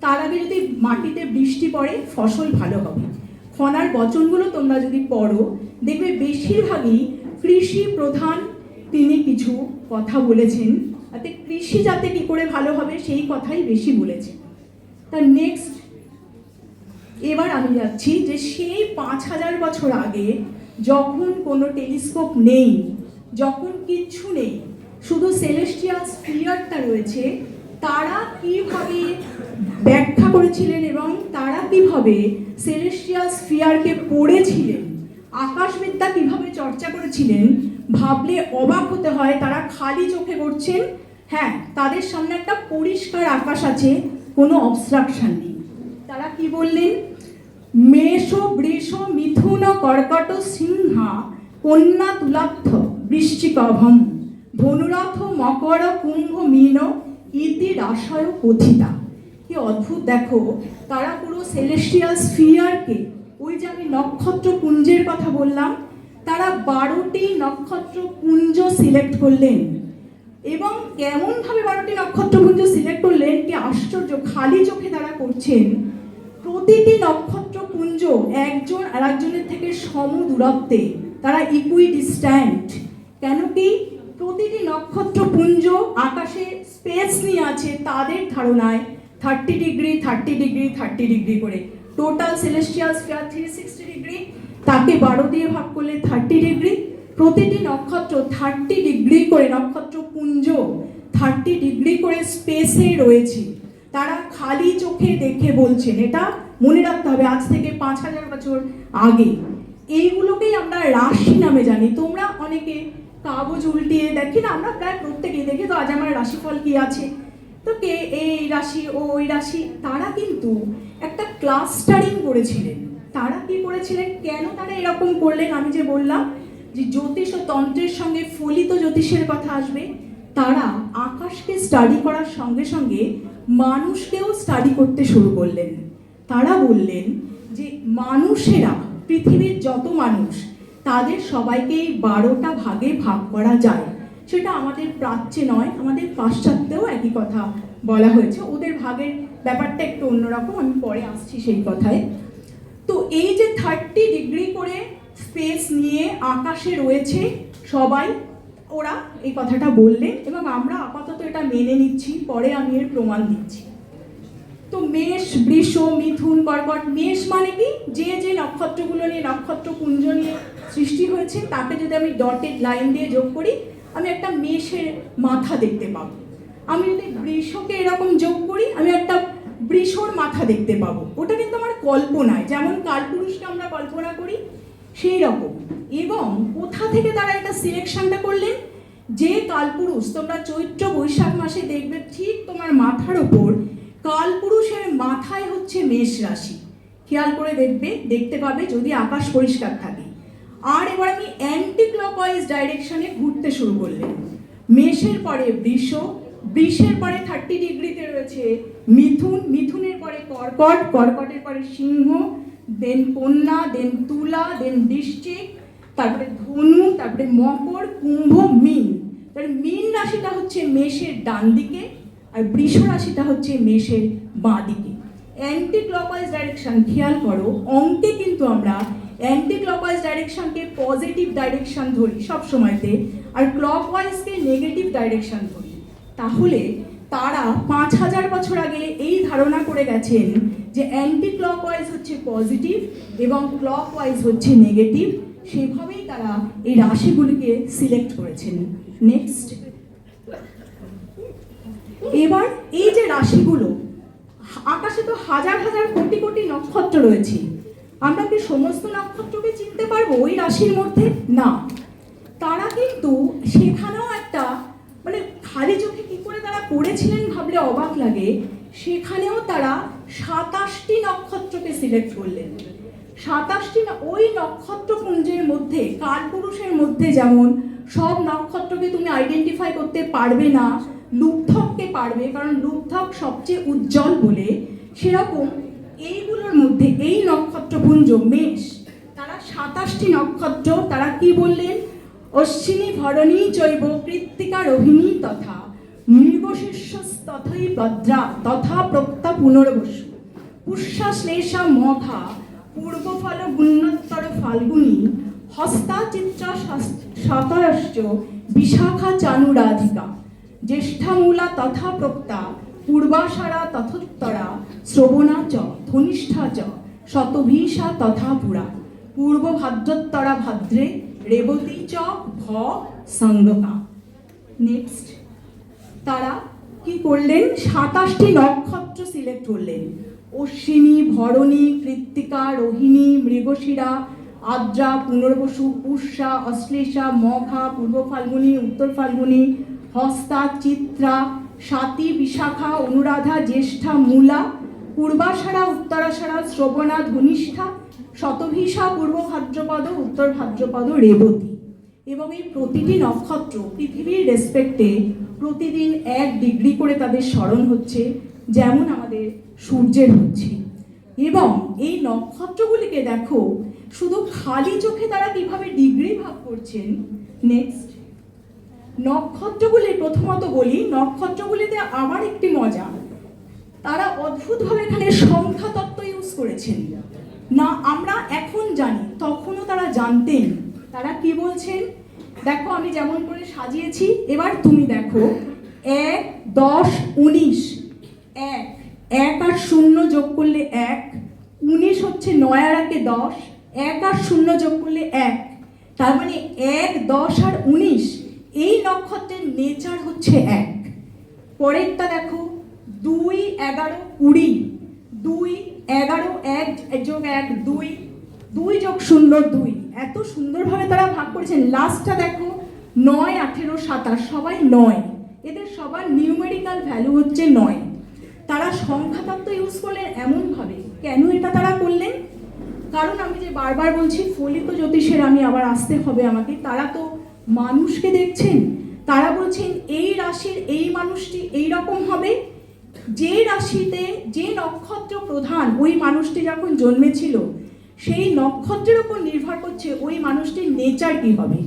তার আগে যদি মাটিতে বৃষ্টি পড়ে ফসল ভালো হবে। খনার বচনগুলো তোমরা যদি পড়ো, দেখবে বেশিরভাগই কৃষি প্রধান তিনি কিছু কথা বলেছেন, তাতে কৃষি যাতে কি করে ভালো হবে সেই কথাই বেশি বলেছেন। তার নেক্সট, এবার আমি যাচ্ছি যে সেই 5000 বছর আগে, যখন কোনো টেলিস্কোপ নেই, যখন কিচ্ছু নেই, শুধু সেলেস্টিয়াল স্ফিয়ারটা রয়েছে, তারা কিভাবে ব্যাখ্যা করেছিলেন এবং তারা কিভাবে সেলেস্টিয়াল স্ফিয়ারকে পড়েছিলেন, আকাশবিদ্যা কিভাবে চর্চা করেছিলেন, ভাবলে অবাক হতে হয়। তারা খালি চোখে করছেন, হ্যাঁ, তাদের সামনে একটা পরিষ্কার আকাশ আছে, কোনো অবস্ট্রাকশন নেই। তারা কি বললেন, মেষ, বৃষ, মিথুন, কর্কট, সিংহা, কন্যা, তুলার্থ, বৃশ্চিকভম, ধনুরথ, মকর, কুম্ভ, মীন, ইতি রাশয় কথিতা। কি অদ্ভুত দেখো, তারা পুরো সেলেস্টিয়াল স্ফিয়ারকে, ওই যে আমি নক্ষত্র পুঞ্জের কথা বললাম, তারা 12টি নক্ষত্র পুঞ্জ সিলেক্ট করলেন। এবং কেমনভাবে 12টি নক্ষত্রপুঞ্জ সিলেক্ট করলেন, কি আশ্চর্য, খালি চোখে তারা করছেন। প্রতিটি নক্ষত্রপুঞ্জ একজন আর একজনের থেকে সম দূরত্বে, তারা ইকুই ডিস্ট্যান্ট। কেন কি, প্রতিটি নক্ষত্রপুঞ্জ আকাশে স্পেস নিয়ে আছে তাদের ধারণায় 30 ডিগ্রি 30 ডিগ্রি 30 ডিগ্রি করে। টোটাল সেলেস্টিয়াল স্ফিয়ার 360 ডিগ্রি, তাকে 12 দিয়ে ভাগ করলে 30 ডিগ্রি। প্রতিটি নক্ষত্র 30 ডিগ্রি করে, নক্ষত্রপুঞ্জ 30 ডিগ্রি করে স্পেসে রয়েছে। তারা খালি চোখে দেখে বলছেন, এটা মনে রাখতে হবে, আজ থেকে 5000 বছর আগে। এইগুলোকেই আমরা রাশি নামে জানি। তোমরা অনেকে কাগজ উল্টিয়ে দেখি না, আমরা প্রায় প্রত্যেকেই দেখি তো আজ আমার রাশিফল কি আছে। তো কে এই রাশি ও ওই রাশি, তারা কিন্তু একটা ক্লাস্টারিং করেছিলেন। তারা কি করেছিলেন, কেন তারা এরকম করলেন? আমি যে বললাম যে জ্যোতিষ ও তন্ত্রের সঙ্গে ফলিত জ্যোতিষের কথা আসবে, তারা আকাশকে স্টাডি করার সঙ্গে সঙ্গে মানুষকেও স্টাডি করতে শুরু করলেন। তারা বললেন যে মানুষেরা, পৃথিবীর যত মানুষ, তাদের সবাইকেই 12টা ভাগে ভাগ করা যায়। সেটা আমাদের প্রাচ্যে নয়, আমাদের পাশ্চাত্যেও একই কথা বলা হয়েছে। ওদের ভাগের ব্যাপারটা একটু অন্যরকম, আমি পরে আসছি সেই কথায়। তো এই যে 30 ডিগ্রি করে স্পেস নিয়ে আকাশে রয়েছে সবাই, ওরা এই কথাটা বললেন এবং আমরা আপাতত এটা মেনে নিচ্ছি, পরে আমি এর প্রমাণ দিচ্ছি। তো মেষ, বৃষ, মিথুন, কর্কট। মেষ মানে কি, যে যে নক্ষত্রগুলো নিয়ে, নক্ষত্রপুঞ্জ নিয়ে সৃষ্টি হয়েছে, তাকে যদি আমি ডটেড লাইন দিয়ে যোগ করি, আমি একটা মেষের মাথা দেখতে পাবো। আমি যদি বৃষকে এরকম যোগ করি, আমি একটা বৃষর মাথা দেখতে পাবো। ওটা কিন্তু আমার কল্পনায়, যেমন কালপুরুষকে আমরা কল্পনা করি সেই রকম। এবং কোথা থেকে তারা একটা সিলেকশনটা করলেন, যে কালপুরুষ তোমরা চৈত্র বৈশাখ মাসে দেখবে ঠিক তোমার মাথার ওপর কালপুরুষের মাথায় হচ্ছে মেষ রাশি। খেয়াল করে দেখতে পাবে যদি আকাশ পরিষ্কার থাকে। আর এবার আমি অ্যান্টি ক্লকওয়াইজ ডাইরেকশনে ঘুরতে শুরু করলেন। মেষের পরে বৃষ, বৃষের পরে 30 ডিগ্রিতে রয়েছে মিথুন, মিথুনের পরে কর্কট, কর্কটের পরে সিংহ, দেন কন্যা, দেন তুলা, দেন বৃশ্চিক, তারপরে ধনু, তারপরে মকর, কুম্ভ, মীন। তাহলে মীন রাশিটা হচ্ছে মেষের ডান দিকে, আর বৃষ রাশিটা হচ্ছে মেষের বাঁ দিকে। অ্যান্টি ক্লকওয়াইজ ডাইরেকশন, খেয়াল করো অঙ্কে কিন্তু আমরা অ্যান্টি ক্লকওয়াইজ ডাইরেকশনকে পজিটিভ ডাইরেকশন ধরি সব সময়তে, আর ক্লকওয়াইজকে নেগেটিভ ডাইরেকশন ধরি। তাহলে তারা 5000 বছর আগে এই ধারণা করে গেছেন যে অ্যান্টি ক্লকওয়াইজ হচ্ছে পজিটিভ এবং ক্লকওয়াইজ হচ্ছে নেগেটিভ। সেভাবেই তারা এই রাশিগুলিকে সিলেক্ট করেছেন। নেক্সট, এবার এই যে রাশিগুলো, আকাশে তো হাজার হাজার কোটি কোটি নক্ষত্র রয়েছে, আমরা কি সমস্ত নক্ষত্রকে চিনতে পারবো ওই রাশির মধ্যে? না। তারা কিন্তু সেখানেও একটা, মানে খালি চোখে কি করে তারা করেছিলেন ভাবলে অবাক লাগে। সেখানেও তারা 27টি নক্ষত্রকে সিলেক্ট করলেন। 27টি, ওই নক্ষত্রপুঞ্জের মধ্যে, কালপুরুষের মধ্যে যেমন সব নক্ষত্রকে তুমি আইডেন্টিফাই করতে পারবে না, লুব্ধককে পারবে কারণ লুব্ধক সবচেয়ে উজ্জ্বল বলে, সেরকম এইগুলোর মধ্যে এই নক্ষত্রপুঞ্জ মেষ, তারা 27টি নক্ষত্র, তারা কি বললেন, অশ্বিনী ভরণী চৈব কৃত্তিকা রোহিণী তথা মৃগশীর্ষ তথৈ ভদ্রা তথা প্রক্তা পুনর্বসু পুষ্যা শ্লেষা মঘা পূর্বফল গুণোত্তর ফাল্গুনী হস্তা চিত্রা শতরশ্চ বিশাখা চানুরাধিকা জ্যেষ্ঠামূলা তথা প্রক্তা পূর্বাষাঢ়া তথোত্তরা শ্রবণা চ ধনিষ্ঠা চ শতভীষা তথা পুরা পূর্ব ভাদ্রোত্তরা ভাদ্রে রেবতী চ ভ সঙ্গকা। নেক্সট, তারা কি করলেন, 27টি নক্ষত্র সিলেক্ট করলেন। অশ্বিনী, ভরণী, কৃত্তিকা, রোহিণী, মৃগশিরা, আদ্রা, পুনর্বসু, পুষ্যা, অশ্লেষা, মঘা, পূর্ব ফাল্গুনী, উত্তর ফাল্গুনী, হস্তা, চিত্রা, স্বাতী, বিশাখা, অনুরাধা, জ্যেষ্ঠা, মূলা, পূর্বাষাঢ়া, উত্তরাষাঢ়া, শ্রবণা, ধনিষ্ঠা, শতভীষা, পূর্ব ভাদ্রপদ, উত্তর ভাদ্রপদ, রেবতী। এবং এই প্রতিটি নক্ষত্র পৃথিবীর রেসপেক্টে প্রতিদিন 1 ডিগ্রি করে তাদের স্মরণ হচ্ছে, যেমন আমাদের সূর্যের হচ্ছে। এবং এই নক্ষত্রগুলিকে দেখো শুধু খালি চোখে তারা কিভাবে ডিগ্রি ভাগ করছেন। নেক্সট, নক্ষত্রগুলি প্রথমত বলি, নক্ষত্রগুলিতে আবার একটি মজা, তারা অদ্ভুতভাবে এখানে সংখ্যা তত্ত্ব ইউজ করেছেন না। আমরা এখন জানি, তখনও তারা জানতেন। তারা কি বলছেন দেখো, আমি যেমন করে সাজিয়েছি, এবার তুমি দেখো 1, 10, 19, 1 আর 0 যোগ করলে 1, 19 হচ্ছে 9 আর 1 10, 1 আর 0 যোগ করলে 1, তার মানে 1, 10 আর 19 এই নক্ষত্রের নেচার হচ্ছে 1। পরেরটা দেখো 2, 11, 20, 2, 11, 1 যোগ 1 2, 2 যোগ 0 2, এত সুন্দরভাবে তারা ভাগ করেছেন। লাস্টটা দেখো 9, 18, 27, সবাই 9, এদের সবার নিউমেরিক্যাল ভ্যালু হচ্ছে 9। তারা সংখ্যাতত্ত্ব ইউজ করলেন এমনভাবে। কেন এটা তারা করলেন? কারণ আমি যে বারবার বলছি ফলিত জ্যোতিষের, আমি আবার আসতে হবে আমাকে, তারা তো মানুষকে দেখছেন। তারা বলছেন এই রাশির এই মানুষটি এই রকম হবে, যে রাশিতে যে নক্ষত্র প্রধান ওই মানুষটি যখন জন্মেছিল সেই নক্ষত্রের উপর নির্ভর করছে ওই মানুষটির নেচার কি হবে।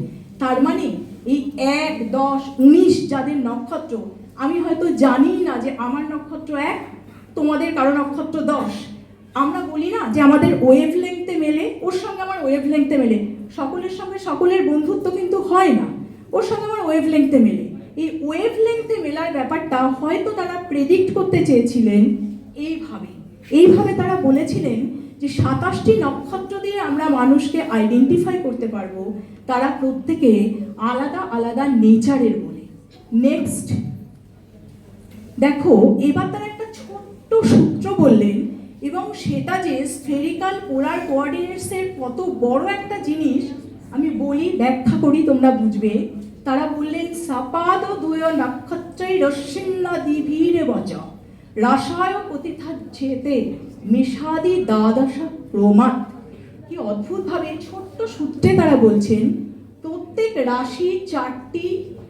তার মানে এই 1, 10, 19 যাদের নক্ষত্র, আমি হয়তো জানি না যে আমার নক্ষত্র 1, তোমাদের কারো নক্ষত্র 10। আমরা বলি না যে আমাদের ওয়েভ লেংথে মেলে, ওর সঙ্গে আমার ওয়েভ লেংথে মেলে। সকলের সঙ্গে সকলের বন্ধুত্ব কিন্তু হয় না, ওর সঙ্গে আমার ওয়েভ লেংথে মেলে। এই ওয়েভ লেংথে মেলার ব্যাপারটা হয়তো তারা প্রেডিক্ট করতে চেয়েছিলেন এইভাবে তারা বলেছিলেন যে 27টি নক্ষত্র দিয়ে আমরা মানুষকে আইডেন্টিফাই করতে পারবো, তারা প্রত্যেকে আলাদা আলাদা নেচারের বলে। নেক্সট দেখো, এবার তারা একটা ছোট্ট সূত্র বললেন, এবং সেটা যে স্ফেরিক্যাল পোলার কোঅর্ডিনেটসের কত বড় একটা জিনিস আমি বলি, ব্যাখ্যা করি, তোমরা বুঝবে। তারা বললেন সাপাদ দুয় নক্ষত্রই রশ্মিন্নাদি ভীরে বচ রাসায় প্রতিথাচ্ছেতে মেষাদি দ্বাদশ ক্রমাৎ। কি অদ্ভুতভাবে ছোট্ট সূত্রে তারা বলছেন প্রত্যেক রাশি 4টি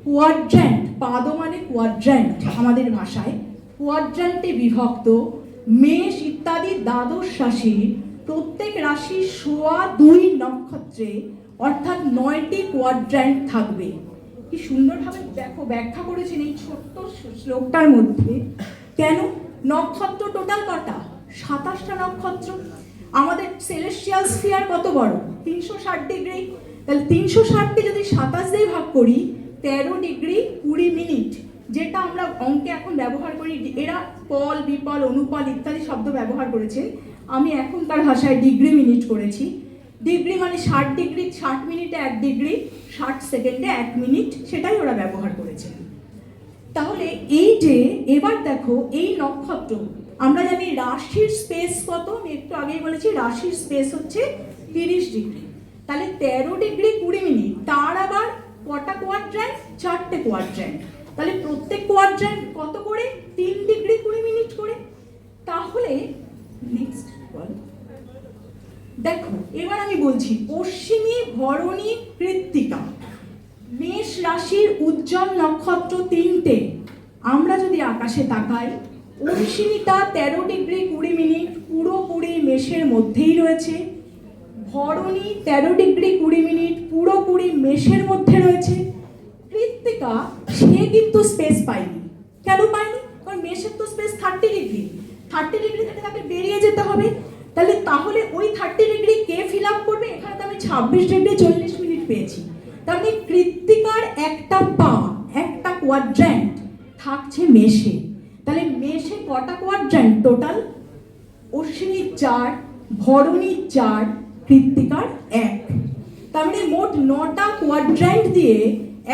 কোয়াড্র্যান্ট, পাদ মানে কোয়াড্র্যান্ট আমাদের ভাষায়, কোয়াড্র্যান্টে বিভক্ত। মেষ ইত্যাদি দ্বাদশ রাশি, প্রত্যেক রাশি 2.25 নক্ষত্রে, অর্থাৎ 9টি কোয়াড্র্যান্ট থাকবে। কি সুন্দরভাবে দেখো ব্যাখ্যা করেছেন এই ছোট্ট শ্লোকটার মধ্যে। কেন? নক্ষত্র টোটাল কটা? 27টা নক্ষত্র। আমাদের সেলেস্টিয়াল স্ফিয়ার কত বড়? 360 ডিগ্রি। তাহলে 360কে যদি 27 দিয়ে ভাগ করি, 13 ডিগ্রি 20 মিনিট, যেটা আমরা অঙ্কে এখন ব্যবহার করি। এরা পল, বিপল, অনুপল ইত্যাদি শব্দ ব্যবহার করেছেন, আমি এখন তার ভাষায় ডিগ্রি মিনিট করেছি। ডিগ্রি মানে 60 ডিগ্রি, 60 মিনিটে 1 ডিগ্রি, 60 সেকেন্ডে 1 মিনিট, সেটাই ওরা ব্যবহার করেছেন। তাহলে এই যে এবার দেখো এই নক্ষত্র, আমরা জানি রাশির স্পেস কত, আমি একটু আগেই বলেছি রাশির স্পেস হচ্ছে 30 ডিগ্রি। তাহলে 13 ডিগ্রি 20 মিনিট, তার আবার কটা কোয়াড্র্যান্ট? 4টে কোয়াড্র্যান্ট। তাহলে প্রত্যেক কোয়াড্র্যান্ট কত করে? 3 ডিগ্রি 20 মিনিট করে। তাহলে নেক্সট দেখো, এবার আমি বলছি অশ্বিনী, ভরণী, কৃত্তিকা, মেষ রাশির উজ্জ্বল নক্ষত্র 3টে। আমরা যদি আকাশে তাকাই, অশ্বিনীটা 13 ডিগ্রি 20 মিনিট পুরোপুরি মেষের মধ্যেই রয়েছে। ভরণী 13 ডিগ্রি 20 মিনিট পুরোপুরি মেষের মধ্যে রয়েছে। কৃত্তিকা সে কিন্তু স্পেস পায়নি। কেন পায়নি? কারণ মেষের তো স্পেস 30 ডিগ্রি, 30 ডিগ্রি থেকে তাকে বেরিয়ে যেতে হবে। তাহলে ওই 30 ডিগ্রি কে ফিল আপ করবে? এখানে তো আমি 26 ডিগ্রি 40 মিনিট পেয়েছি। তাহলে কৃত্তিকার একটা পা, একটা কোয়াড্র্যান্ট থাকছে মেষে। তাহলে মেষে কটা কোয়াড্র্যান্ট টোটাল? অশ্বিনীর 4, ভরণীর 4, কৃত্তিকার 1। তার মানে মোট 9টা কোয়াড্র্যান্ট দিয়ে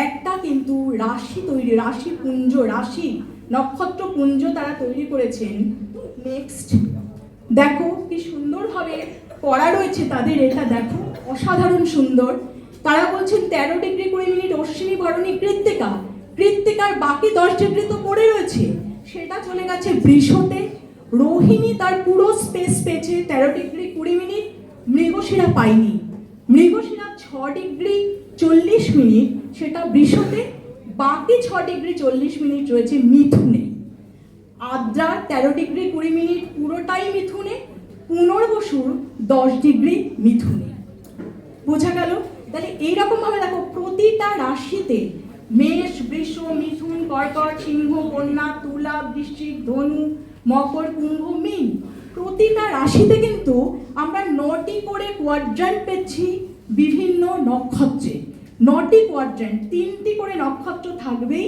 একটা কিন্তু রাশি তৈরি, রাশি পুঞ্জ, রাশি নক্ষত্র পুঞ্জ তারা তৈরি করেছেন। নেক্সট দেখো কি সুন্দরভাবে করা রয়েছে তাদের, এটা দেখো অসাধারণ সুন্দর। তারা বলছেন 13 ডিগ্রি 20 মিনিট অশ্বিনী, ভরণী, কৃত্তিকা। কৃত্তিকার বাকি 10 ডিগ্রি তো পড়ে রয়েছে, সেটা চলে গেছে বৃষতে। রোহিণী তার পুরো স্পেস পেয়েছে 13 ডিগ্রি 20 মিনিট, মৃগশিরা পায়নি। মৃগশিরা 6 ডিগ্রি 40 মিনিট, সেটা বৃষতে। বাকি 6 ডিগ্রি 40 মিনিট রয়েছে মিথুনে। আদ্রা 13 ডিগ্রি 20 মিনিট পুরোটাই মিথুনে। পুনর্বসুর 10 ডিগ্রি মিথুনে। বোঝা গেল? তাহলে এইরকম ভাবে দেখো প্রতিটা রাশিতে মেষ, বৃষ, মিথুন, কর্কট, সিংহ, কন্যা, তুলা, বৃশ্চিক, ধনু, মকর, কুম্ভ, মীন, প্রতিটা রাশিতে কিন্তু আমরা 9টি করে কোয়াড্র্যান্ট পেয়েছি বিভিন্ন নক্ষত্রে। 9টি কোয়াড্র্যান্ট, 3টি করে নক্ষত্র থাকবেই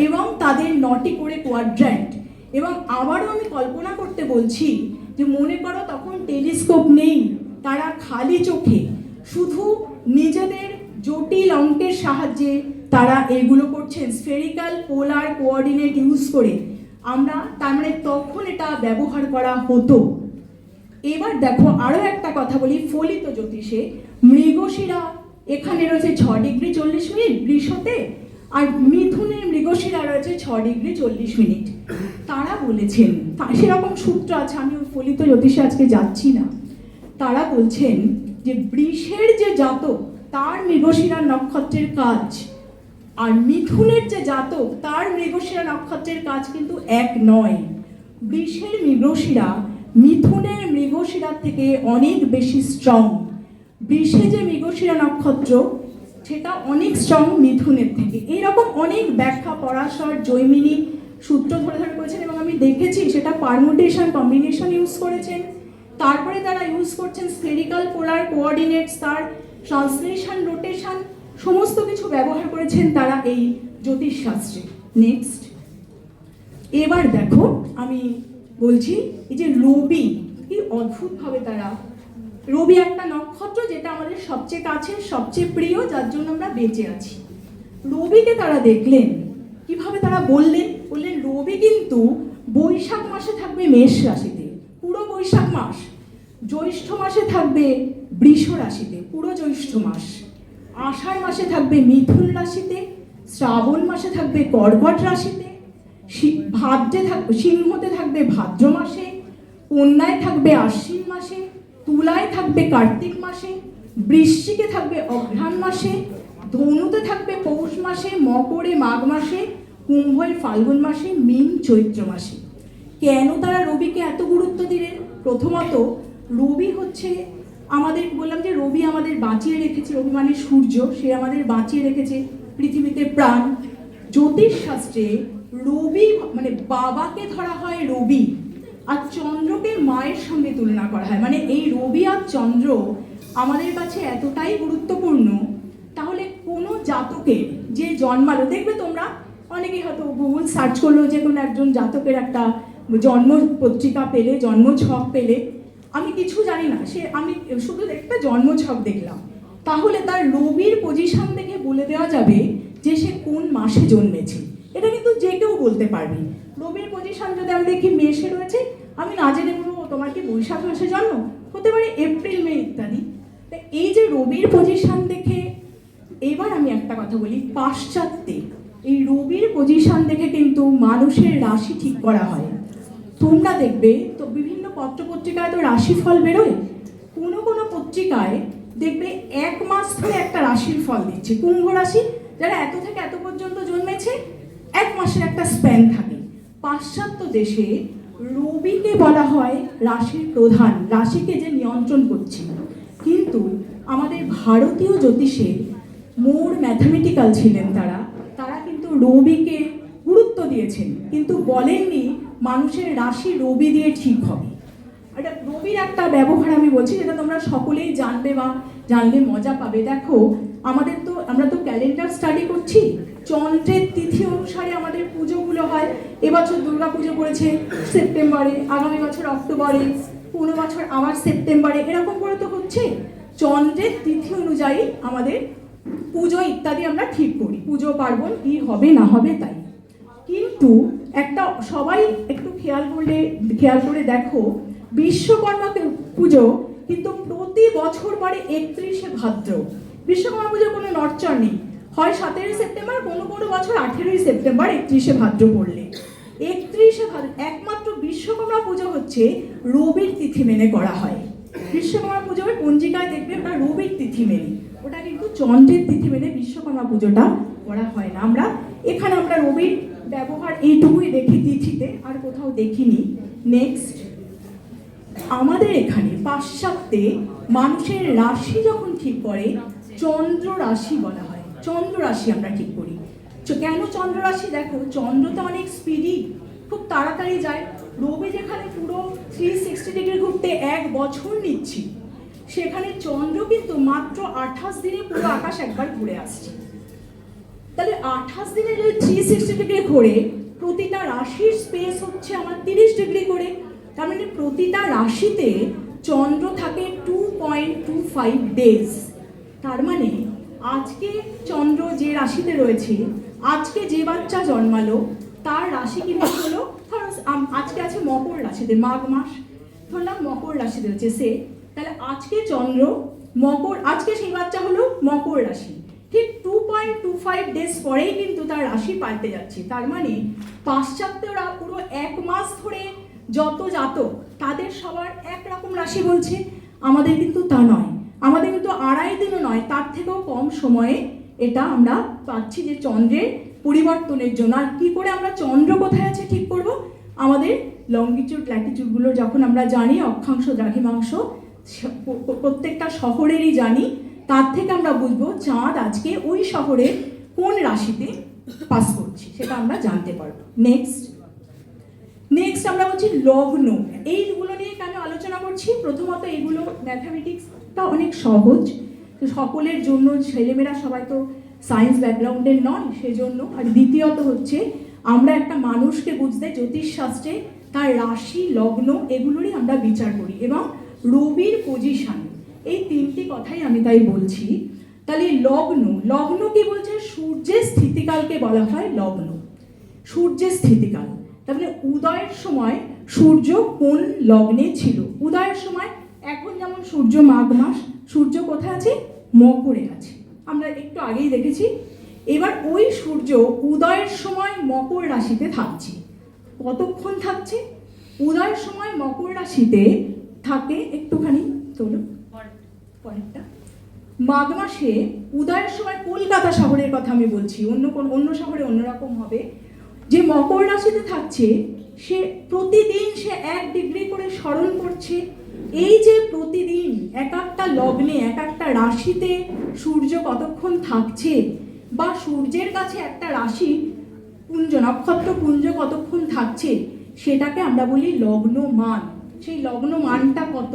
এবং তাদের 9টি করে কোয়াড্র্যান্ট। এবং আবারও আমি কল্পনা করতে বলছি যে মনে করো তখন টেলিস্কোপ নেই, তারা খালি চোখে শুধু নিজেদের জটিল অঙ্কের সাহায্যে তারা এগুলো করছেন স্ফেরিক্যাল পোলার কোঅর্ডিনেট ইউজ করে। আমরা তার মানে তখন এটা ব্যবহার করা হতো। এবার দেখো আরো একটা কথা বলি, ফলিত জ্যোতিষে মৃগশিরা এখানে রয়েছে 6 ডিগ্রি 40 মিনিট বৃষতে, আর মিথুনের মৃগশিরা রয়েছে 6°40'। তারা বলেছেন, সেরকম সূত্র আছে, আমি ওই ফলিত জ্যোতিষে আজকে যাচ্ছি না। তারা বলছেন যে বৃষের যে জাতক তার মৃগশিরা নক্ষত্রের কাজ আর মিথুনের যে জাতক তার মৃগশিরা নক্ষত্রের কাজ কিন্তু এক নয়। বৃষের মৃগশিরা মিথুনের মৃগশিরার থেকে অনেক বেশি স্ট্রং। বৃষে যে মৃগশিরা নক্ষত্র সেটা অনেক স্ট্রং মিথুনের থেকে। এইরকম অনেক ব্যাখ্যা পরাশর জৈমিনী সূত্র ধরে ধরে করেছেন এবং আমি দেখেছি সেটা পারমুটেশন কম্বিনেশন ইউজ করেছেন। তারপরে তারা ইউজ করছেন স্ফেরিক্যাল পোলার কোঅর্ডিনেটস, তার ট্রান্সলেশন রোটেশন সমস্ত কিছু ব্যবহার করেছেন তারা এই জ্যোতিষশাস্ত্রে। নেক্সট, এবার দেখো আমি বলছি এই যে রবি, কি অদ্ভুতভাবে তারা, রবি একটা নক্ষত্র যেটা আমাদের সবচেয়ে কাছে সবচেয়ে প্রিয়, যার জন্য আমরা বেঁচে আছি। রবিকে তারা দেখলেন কিভাবে, তারা বললেন রবি কিন্তু বৈশাখ মাসে থাকবে মেষ রাশিতে পুরো বৈশাখ মাস, জ্যৈষ্ঠ মাসে থাকবে বৃষ রাশিতে পুরো জ্যৈষ্ঠ মাস, আষাঢ় মাসে থাকবে মিথুন রাশিতে, শ্রাবণ মাসে থাকবে কর্কট রাশিতে, ভাদ্রে থাকবে সিংহতে থাকবে ভাদ্র মাসে, কন্যায় থাকবে আশ্বিন মাসে, তুলায় থাকবে কার্তিক মাসে, বৃশ্চিকে থাকবে অঘ্রাণ মাসে, ধনুতে থাকবে পৌষ মাসে, মকরে মাঘ মাসে, কুম্ভয় ফাল্গুন মাসে, মীন চৈত্র মাসে। কেন তারা রবিকে এত গুরুত্ব দিলেন? প্রথমত রবি হচ্ছে আমাদের, বললাম যে রবি আমাদের বাঁচিয়ে রেখেছে, রবি মানে সূর্য, সে আমাদের বাঁচিয়ে রেখেছে পৃথিবীতে প্রাণ। জ্যোতিষশাস্ত্রে রবি মানে বাবাকে ধরা হয় রবি, আর চন্দ্রকে মায়ের সঙ্গে তুলনা করা হয়। মানে এই রবি আর চন্দ্র আমাদের কাছে এতটাই গুরুত্বপূর্ণ। তাহলে কোনো জাতকের যে জন্মালো, দেখবে তোমরা অনেকেই হয়তো গুগল সার্চ করলো যে কোনো একজন জাতকের একটা জন্ম পত্রিকা পেলে, জন্ম ছক পেলে, আমি কিছু জানি না, সে আমি শুধু একটা জন্ম ছক দেখলাম, তাহলে তার রবির পজিশন দেখে বলে দেওয়া যাবে যে সে কোন মাসে জন্মেছে। এটা কিন্তু যে কেউ বলতে পারবে। রবির পজিশন যদি আমি দেখি মেষে রয়েছে, আমি না জেনে বলবো তোমার কি বৈশাখ মাসে জন্ম, হতে পারে এপ্রিল মে ইত্যাদি। এই যে রবির পজিশন দেখে, এবার আমি একটা কথা বলি, পাশ্চাত্যে এই রবির পজিশন দেখে কিন্তু মানুষের রাশি ঠিক করা হয়। তোমরা দেখবে তো বিভিন্ন পত্রপত্রিকায় তো রাশিফল বেরোয়, কোনো কোনো পত্রিকায় দেখবে এক মাস ধরে একটা রাশির ফল দিচ্ছে। কুম্ভ রাশি যারা এত থেকে এত পর্যন্ত জন্মেছে, এক মাসের একটা স্প্যান থাকে। পাশ্চাত্য দেশে রবিকে বলা হয় রাশির প্রধান, রাশিকে যে নিয়ন্ত্রণ করছে। কিন্তু আমাদের ভারতীয় জ্যোতিষে মোর ম্যাথামেটিক্যাল ছিলেন তারা, তারা কিন্তু রবিকে গুরুত্ব দিয়েছেন, কিন্তু বলেননি মানুষের রাশি রবি দিয়ে ঠিক হবে। এটা রবির একটা ব্যবহার আমি বলছি, যেটা তোমরা সকলেই জানবে বা জানলে মজা পাবে। দেখো আমরা তো ক্যালেন্ডার স্টাডি করছি, চন্দ্রের তিথি অনুসারে আমাদের পুজোগুলো হয়। এবছর দুর্গা পুজো পড়েছে সেপ্টেম্বরে, আগামী বছর অক্টোবরে, কোনো বছর আবার সেপ্টেম্বরে, এরকম করে তো হচ্ছে। চন্দ্রের তিথি অনুযায়ী আমাদের পুজো ইত্যাদি আমরা ঠিক করি, পুজো পার্বণ কি হবে না হবে তাই। কিন্তু একটা সবাই একটু খেয়াল করে দেখো, বিশ্বকর্মা পুজো কিন্তু প্রতি বছর পরে 31শে ভাদ্র। বিশ্বকর্মা পুজোর কোনো নড়চড় নেই, হয় 17 সেপ্টেম্বর, কোনো কোনো বছর 18ই সেপ্টেম্বর, 31শে ভাদ্র পড়লে 31শে ভাদ্র। একমাত্র বিশ্বকর্মা পুজো হচ্ছে রবির তিথি মেনে করা হয়। বিশ্বকর্মা পুজোর পঞ্জিকায় দেখবে ওটা রবির তিথি মেনে, ওটা কিন্তু চন্দ্রের তিথি মেনে বিশ্বকর্মা পুজোটা করা হয় না। এখানে আমরা রবির ব্যবহার এইটুকুই দেখি তিথিতে, আর কোথাও দেখিনি। নেক্সট, আমাদের এখানে পাশ্চাত্যে মানুষের রাশি যখন ঠিক করে চন্দ্র রাশি বলা হয়, চন্দ্র রাশি আমরা ঠিক করি। কেন চন্দ্র রাশি? দেখো চন্দ্র তো অনেক স্পিডি, খুব তাড়াতাড়ি যায়। রবি যেখানে পুরো 360 ডিগ্রি ঘুরতে 1 বছর নিচ্ছি, সেখানে চন্দ্র কিন্তু মাত্র 28 দিনে পুরো আকাশ একবার ঘুরে আসছে। তাহলে 28 দিনে যদি 360 ডিগ্রি ঘোরে, প্রতিটা রাশির স্পেস হচ্ছে আমার 30 ডিগ্রি করে। তার মানে প্রতিটা রাশিতে চন্দ্র থাকে 2.25 ডেজ। তার মানে আজকে চন্দ্র যে রাশিতে রয়েছে, আজকে যে বাচ্চা জন্মালো তার রাশি কিন্তু হলো, ধরো আজকে আছে মকর রাশিতে, মাঘ মাস, ধরলাম মকর রাশিতে রয়েছে সে, তাহলে আজকে চন্দ্র মকর, আজকে সেই বাচ্চা হলো মকর রাশি, ঠিক 2.25 45 ডেজ পরেই কিন্তু তার রাশি পাল্টে যাচ্ছে। তার মানে পাশ্চাত্যরা পুরো 1 মাস ধরে যত জাতক তাদের সবার একরকম রাশি বলছে, আমাদের কিন্তু তা নয়। আমাদের কিন্তু 2.5 দিনও নয়, তার থেকেও কম সময়ে এটা আমরা পাচ্ছি যে চন্দ্রের পরিবর্তনের জন্য। আর কী করে আমরা চন্দ্র কোথায় আছে ঠিক করব? আমাদের লঙ্গিটিউড ল্যাটিটিউডগুলো যখন আমরা জানি, অক্ষাংশ দ্রাঘিমাংশ প্রত্যেকটা শহরেরই জানি, তার থেকে আমরা বুঝবো চাঁদ আজকে ওই শহরে কোন রাশিতে পাস করছি, সেটা আমরা জানতে পারবো। নেক্সট আমরা বলছি লগ্ন। এইগুলো নিয়ে কেন আলোচনা করছি? প্রথমত এগুলো ম্যাথামেটিক্সটা অনেক সহজ, তো সকলের জন্য, ছেলেমেয়েরা সবাই তো সায়েন্স ব্যাকগ্রাউন্ডের নয় সেজন্য। আর দ্বিতীয়ত হচ্ছে আমরা একটা মানুষকে বুঝতে জ্যোতিষশাস্ত্রে তার রাশি, লগ্ন এগুলোরই আমরা বিচার করি, এবং রবির পজিশন, এই 3টি কথাই আমি তাই বলছি। তাহলে লগ্ন কি বলছে? সূর্যের স্থিতিকালকে বলা হয় লগ্ন, সূর্যের স্থিতিকাল। তার মানে উদয়ের সময় সূর্য কোন লগ্নে ছিল। উদয়ের সময় এখন যেমন সূর্য মাঘ মাস, সূর্য কোথায় আছে? মকরে আছে, আমরা একটু আগেই দেখেছি। এবার ওই সূর্য উদয়ের সময় মকর রাশিতে থাকছে। কতক্ষণ থাকছে? উদয়ের সময় মকর রাশিতে থাকে, একটুখানি তোলো পরেরটা। মাঘ মাসে উদয়ের সময়, কলকাতা শহরের কথা আমি বলছি, অন্য শহরে অন্যরকম হবে, যে মকর রাশিতে থাকছে, সে প্রতিদিন সে 1 ডিগ্রি করে সরণ করছে। এই যে প্রতিদিন এক একটা লগ্নে, এক একটা রাশিতে সূর্য কতক্ষণ থাকছে, বা সূর্যের কাছে একটা রাশি পুঞ্জ, নক্ষত্র পুঞ্জ কতক্ষণ থাকছে, সেটাকে আমরা বলি লগ্ন মান। সেই লগ্ন মানটা কত?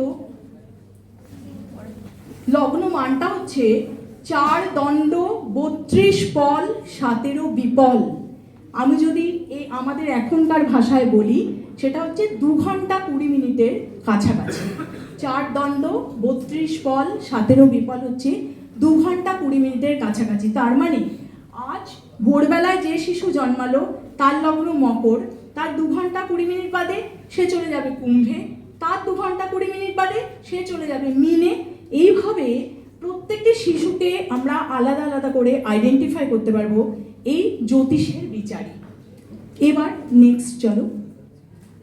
লগ্ন মানটা হচ্ছে 4 দণ্ড 32 পল 17 বিপল। আমি যদি এই আমাদের এখনকার ভাষায় বলি, সেটা হচ্ছে 2 ঘন্টা 20 মিনিটের কাছাকাছি। 4 দণ্ড 32 পল 17 বিপল হচ্ছে 2 ঘন্টা 20 মিনিটের কাছাকাছি। তার মানে আজ ভোরবেলায় যে শিশু জন্মালো, তার লগ্ন মকর, তার 2 ঘন্টা 20 মিনিট বাদে সে চলে যাবে কুম্ভে, তার 2 ঘন্টা 20 মিনিট বাদে সে চলে যাবে মিনে। এইভাবে প্রত্যেকটি শিশুকে আমরা আলাদা আলাদা করে আইডেন্টিফাই করতে পারবো এই জ্যোতিষের বিচারে। এবার নেক্সট চলো,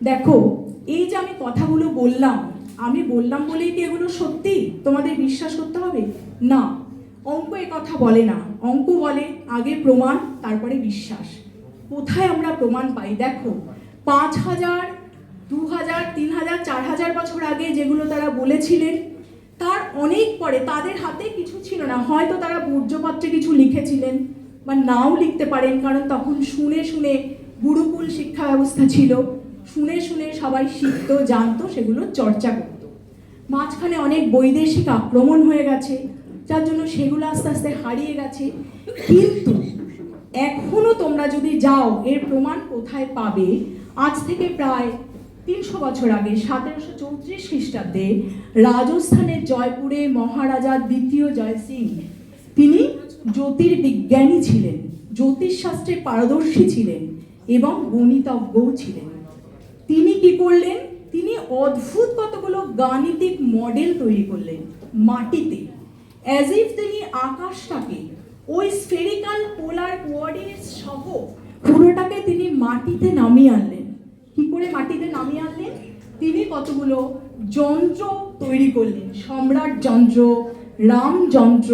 দেখো এই যে আমি কথাগুলো বললাম, আমি বললাম বলেই কি এগুলো সত্যি তোমাদের বিশ্বাস করতে হবে? না, অঙ্ক এ কথা বলে না। অঙ্ক বলে আগে প্রমাণ, তারপরে বিশ্বাস। কোথায় আমরা প্রমাণ পাই? দেখো 5000, 2000, 3000, 4000 বছর আগে যেগুলো তারা বলেছিলেন, তার অনেক পরে তাদের হাতে কিছু ছিল না। হয়তো তারা ভূর্জপত্রে কিছু লিখেছিলেন, বা নাও লিখতে পারেন, কারণ তখন শুনে শুনে গুরুকুল শিক্ষা ব্যবস্থা ছিল, শুনে শুনে সবাই শিখতো, জানতো, সেগুলো চর্চা করতো। মাঝখানে অনেক বৈদেশিক আক্রমণ হয়ে গেছে, যার জন্য সেগুলো আস্তে আস্তে হারিয়ে গেছে। কিন্তু এখনো তোমরা যদি যাও, এর প্রমাণ কোথায় পাবে? আজ থেকে প্রায় 300 বছর আগে 1734 খ্রিস্টাব্দে রাজস্থানের জয়পুরে মহারাজা দ্বিতীয় জয় সিং, তিনি জ্যোতির্বিজ্ঞানী ছিলেন, জ্যোতিষশাস্ত্রে পারদর্শী ছিলেন এবং গণিতজ্ঞও ছিলেন। তিনি কি করলেন? তিনি অদ্ভুত কতগুলো গাণিতিক মডেল তৈরি করলেন মাটিতে, অ্যাজ ইফ তিনি আকাশটাকে ওই স্ফেরিক্যাল পোলার কোঅর্ডিনেটস সহ পুরোটাকে তিনি মাটিতে নামিয়ে আনলেন। কি করে মাটিতে নামিয়ে আনলেন? তিনি কতগুলো যন্ত্র তৈরি করলেন, সম্রাট যন্ত্র, রাম যন্ত্র,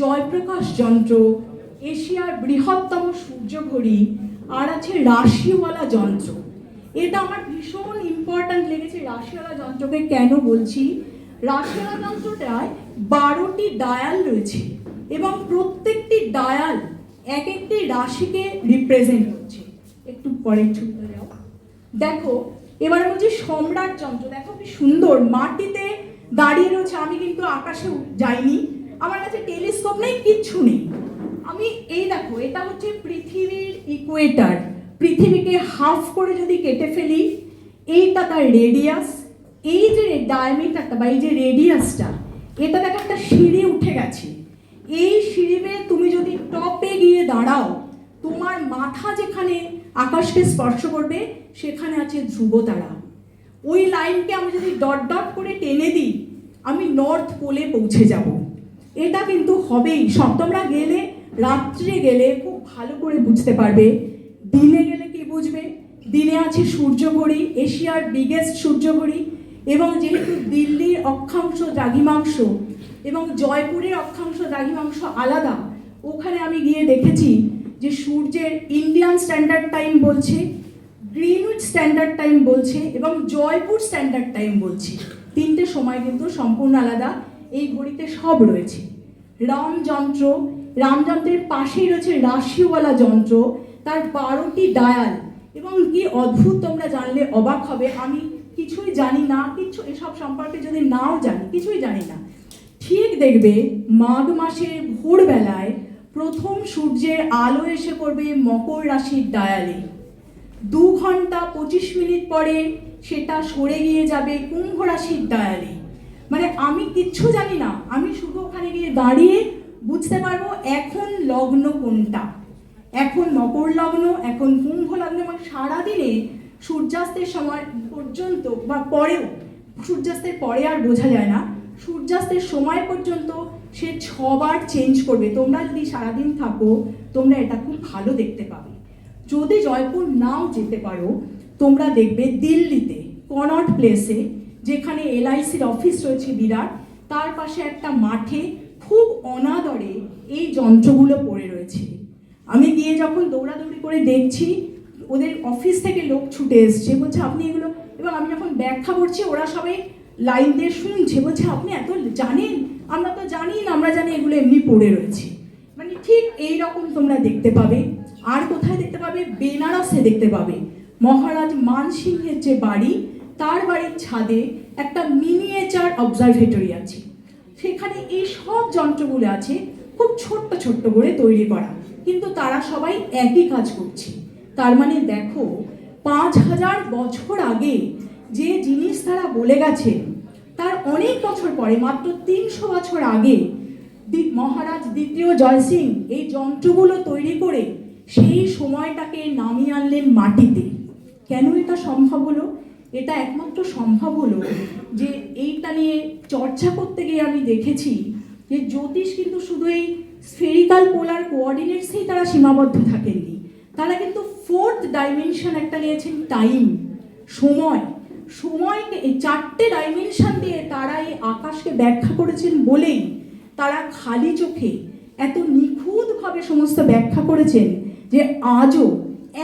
জয়প্রকাশ যন্ত্র, এশিয়ার বৃহত্তম সূর্যঘড়ি, আর আছে রাশিওয়ালা যন্ত্র। এটা আমার ভীষণ ইম্পর্ট্যান্ট লেগেছে। রাশিওয়ালা যন্ত্রকে কেন বলছি? রাশিওয়ালা যন্ত্রটায় 12টি ডায়াল রয়েছে, এবং প্রত্যেকটি ডায়াল এক একটি রাশিকে রিপ্রেজেন্ট করছে। একটু পরের ছবিটা যাও, দেখো। এবারে বলছি সম্রাট যন্ত্র, দেখো কি সুন্দর মাটিতে দাঁড়িয়ে রয়েছে। আমি কিন্তু আকাশে যাইনি, আমার কাছে টেলিস্কোপ নেই, কিচ্ছু নেই। আমি এই দেখো, এটা হচ্ছে পৃথিবীর ইকুয়েটার। পৃথিবীকে হাফ করে যদি কেটে ফেলি, এইটা তার রেডিয়াস, এই যে ডায়ামিটারটা বা এই যে রেডিয়াসটা, এটা দেখো একটা সিঁড়ি উঠে গেছে। এই সিঁড়িতে তুমি যদি টপে গিয়ে দাঁড়াও, তোমার মাথা যেখানে আকাশকে স্পর্শ করবে সেখানে আছে ধ্রুবতারা। ওই লাইনকে আমি যদি ডট ডট করে টেনে দিই, আমি নর্থ পোলে পৌঁছে যাব। এটা কিন্তু হবেই। তোমরা গেলে রাত্রে গেলে খুব ভালো করে বুঝতে পারবে। দিনে গেলে কি বুঝবে? দিনে আছে সূর্যঘড়ি, এশিয়ার বিগেস্ট সূর্যঘড়ি, এবং যেহেতু দিল্লির অক্ষাংশ দ্রাঘিমাংশ এবং জয়পুরের অক্ষাংশ দ্রাঘিমাংশ আলাদা, ওখানে আমি গিয়ে দেখেছি যে সূর্যের ইন্ডিয়ান স্ট্যান্ডার্ড টাইম বলছে, গ্রিনউইচ স্ট্যান্ডার্ড টাইম বলছে এবং জয়পুর স্ট্যান্ডার্ড টাইম বলছে। তিনটে সময় কিন্তু সম্পূর্ণ আলাদা। এই ঘড়িতে সব রয়েছে। রামযন্ত্রের পাশেই রয়েছে রাশিওয়ালা যন্ত্র, তার 12টি ডায়াল, এবং কি অদ্ভুত, তোমরা জানলে অবাক হবে। আমি কিছুই জানি না, কিছু এসব সম্পর্কে যদি নাও জানি, কিছুই জানি না। ঠিক দেখবে মাঘ মাসের ভোরবেলায় প্রথম সূর্যের আলো এসে পড়বে মকর রাশির ডায়ালে। 2 ঘন্টা 25 মিনিট পরে সেটা সরে গিয়ে যাবে কুম্ভ রাশির ডায়ালে। মানে আমি কিচ্ছু জানি না, আমি শুধু ওখানে গিয়ে দাঁড়িয়ে বুঝতে পারবো এখন লগ্ন কোনটা, এখন মকর লগ্ন, এখন কুম্ভ লগ্ন। এবং সারাদিনে সূর্যাস্তের সময় পর্যন্ত বা পরেও, সূর্যাস্তের পরে আর বোঝা যায় না, সূর্যাস্তের সময় পর্যন্ত সে 6 বার চেঞ্জ করবে। তোমরা যদি সারাদিন থাকো তোমরা এটা খুব ভালো দেখতে পাবে। যদি জয়পুর নাও যেতে পারো, তোমরা দেখবে দিল্লিতে কনট প্লেসে, যেখানে LICর অফিস রয়েছে বিরাট, তার পাশে একটা মাঠে খুব অনাদরে এই যন্ত্রগুলো পড়ে রয়েছে। আমি গিয়ে যখন দৌড়াদৌড়ি করে দেখছি, ওদের অফিস থেকে লোক ছুটে এসছে, বলছে আপনি এগুলো, এবং আমি যখন ব্যাখ্যা করছি ওরা সবাই লাইন দিয়ে শুনছে, বলছে আপনি এত জানেন? আমরা তো জানি না, আমরা জানি এগুলো এমনি পড়ে রয়েছে। মানে ঠিক এই রকম তোমরা দেখতে পাবে। আর কোথায় দেখতে পাবে? বেনারসে দেখতে পাবে। মহারাজ মানসিংহের যে বাড়ি, তার বাড়ির ছাদে একটা মিনিয়েচার অবজারভেটরি আছে। সেখানে এই সব যন্ত্রগুলো আছে, খুব ছোট্ট ছোট্ট করে তৈরি করা, কিন্তু তারা সবাই একই কাজ করছে। তার মানে দেখো, 5000 বছর আগে যে জিনিস তারা বলে গেছেন, তার অনেক বছর পরে, মাত্র 300 বছর আগে, মহারাজ দ্বিতীয় জয়সিং এই যন্ত্রগুলো তৈরি করে সেই সময়টাকে নামিয়ে আনলেন মাটিতে। কেন এটা সম্ভব হলো? এটা একমাত্র সম্ভব হলো যে এইটা নিয়ে চর্চা করতে গিয়ে আমি দেখেছি যে জ্যোতিষ কিন্তু শুধু এই স্ফেরিক্যাল পোলার কোঅর্ডিনেটসেই তারা সীমাবদ্ধ থাকেননি। তারা কিন্তু 4th ডাইমেনশন একটা নিয়েছেন, টাইম, সময়কে। এই 4টে ডাইমেনশন দিয়ে তারা এই আকাশকে ব্যাখ্যা করেছেন বলেই তারা খালি চোখে এত নিখুঁতভাবে সমস্ত ব্যাখ্যা করেছেন যে আজও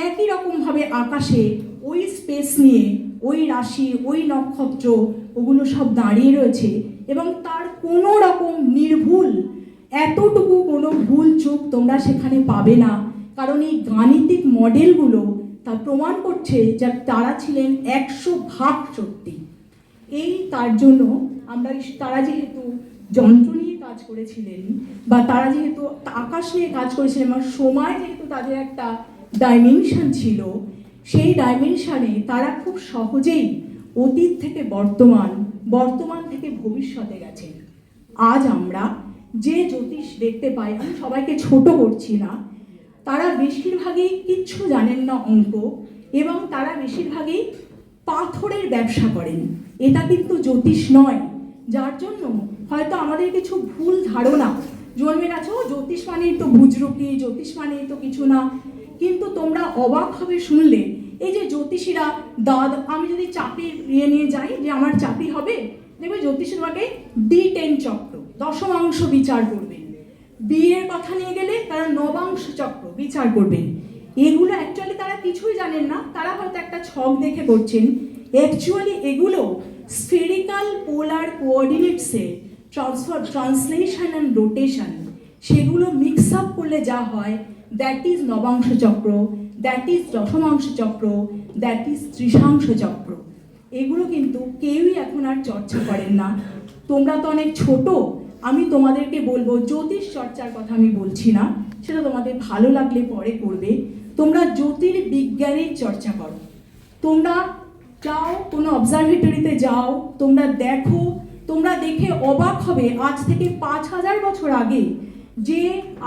একই রকমভাবে আকাশে ওই স্পেস নিয়ে, ওই রাশি, ওই নক্ষত্র, ওগুলো সব দাঁড়িয়ে রয়েছে, এবং তার কোনো রকম নির্ভুল, এতটুকু কোনো ভুল চুক তোমরা সেখানে পাবে না। কারণ এই গাণিতিক মডেলগুলো তা প্রমাণ করছে যে তারা ছিলেন 100% সত্যি। তার জন্য আমরা, তারা যেহেতু যন্ত্র নিয়ে কাজ করেছিলেন, বা তারা যেহেতু আকাশ নিয়ে কাজ করেছিলেন, এবং সময় যেহেতু তাদের একটা ডাইমেনশন ছিল, সেই ডাইমেনশনে তারা খুব সহজেই অতীত থেকে বর্তমান, বর্তমান থেকে ভবিষ্যতে গেছেন। আজ আমরা যে জ্যোতিষ দেখতে পাই, আমি সবাইকে ছোট করছি না, তারা বেশিরভাগই কিচ্ছু জানেন না অঙ্ক, এবং তারা বেশিরভাগই পাথরের ব্যবসা করেন। এটা কিন্তু জ্যোতিষ নয়, যার জন্য হয়তো আমাদের কিছু ভুল ধারণা জন্মে গেছে। ও জ্যোতিষ মানেই তো বুজরুকি, জ্যোতিষ মানেই তো কিছু না। কিন্তু তোমরা অবাক হবে শুনলে, এই যে জ্যোতিষীরা, আমি যদি চাকরির নিয়ে যাই যে আমার চাকরি হবে, দেখবে জ্যোতিষী তোমাকে D10 চক্র, দশমাংশ বিচার করবেন। বিয়ের কথা নিয়ে গেলে তারা নবাংশ চক্র বিচার করবেন। এগুলো অ্যাকচুয়ালি তারা কিছুই জানেন না, তারা হয়তো একটা ছক দেখে করছেন। অ্যাকচুয়ালি এগুলো স্ফেরিক্যাল পোলার কোঅর্ডিনেটসে ট্রান্সলেশন অ্যান্ড রোটেশন, সেগুলো মিক্স আপ করলে যা হয়, দ্যাট ইজ নবাংশ চক্র, দ্যাট ইজ দশমাংশ চক্র, দ্যাট ইজ ত্রিশাংশ চক্র। এগুলো কিন্তু কেউই এখন আর চর্চা করেন না। তোমরা তো অনেক ছোট, আমি তোমাদেরকে বলবো, জ্যোতিষ চর্চার কথা আমি বলছি না, সেটা তোমাদের ভালো লাগলে পরে করবে। তোমরা জ্যোতির্বিজ্ঞানের চর্চা করো। তোমরা যাও, কোনো অবজারভেটরিতে যাও, তোমরা দেখো, তোমরা দেখে অবাক হবে আজ থেকে 5000 বছর আগে যে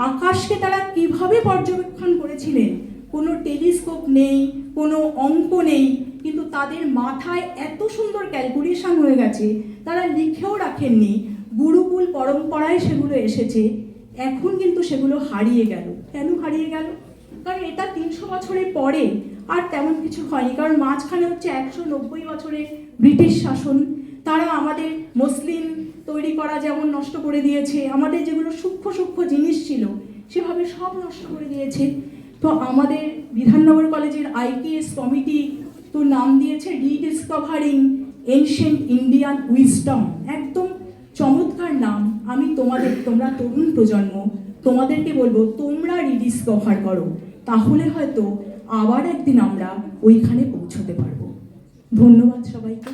আকাশকে তারা কিভাবে পর্যবেক্ষণ করেছিলেন। কোনো টেলিস্কোপ নেই, কোনো অঙ্ক নেই, কিন্তু তাদের মাথায় এত সুন্দর ক্যালকুলেশন হয়ে গেছে, তারা লিখেও রাখেননি, গুরুকুল পরম্পরায় সেগুলো এসেছে। এখন কিন্তু সেগুলো হারিয়ে গেল। কেন হারিয়ে গেল? কারণ এটা 300 বছরের পরে আর তেমন কিছু হয়নি। কারণ মাঝখানে হচ্ছে 190 বছরের ব্রিটিশ শাসন। তারা আমাদের মসলিন তৈরি করা যেমন নষ্ট করে দিয়েছে, আমাদের যেগুলো সূক্ষ্ম সূক্ষ্ম জিনিস ছিল সেভাবে সব নষ্ট করে দিয়েছে। তো আমাদের বিধাননগর কলেজের ITS কমিটি তো নাম দিয়েছে রিডিসকভারিং এনশিয়েন্ট ইন্ডিয়ান উইজডম। একদম চমৎকার নাম। আমি তোমরা তরুণ প্রজন্ম, তোমাদেরকে বলবো তোমরা রিডিসকভার করো, তাহলে হয়তো আবার একদিন আমরা ওইখানে পৌঁছতে পারবো। ধন্যবাদ সবাইকে।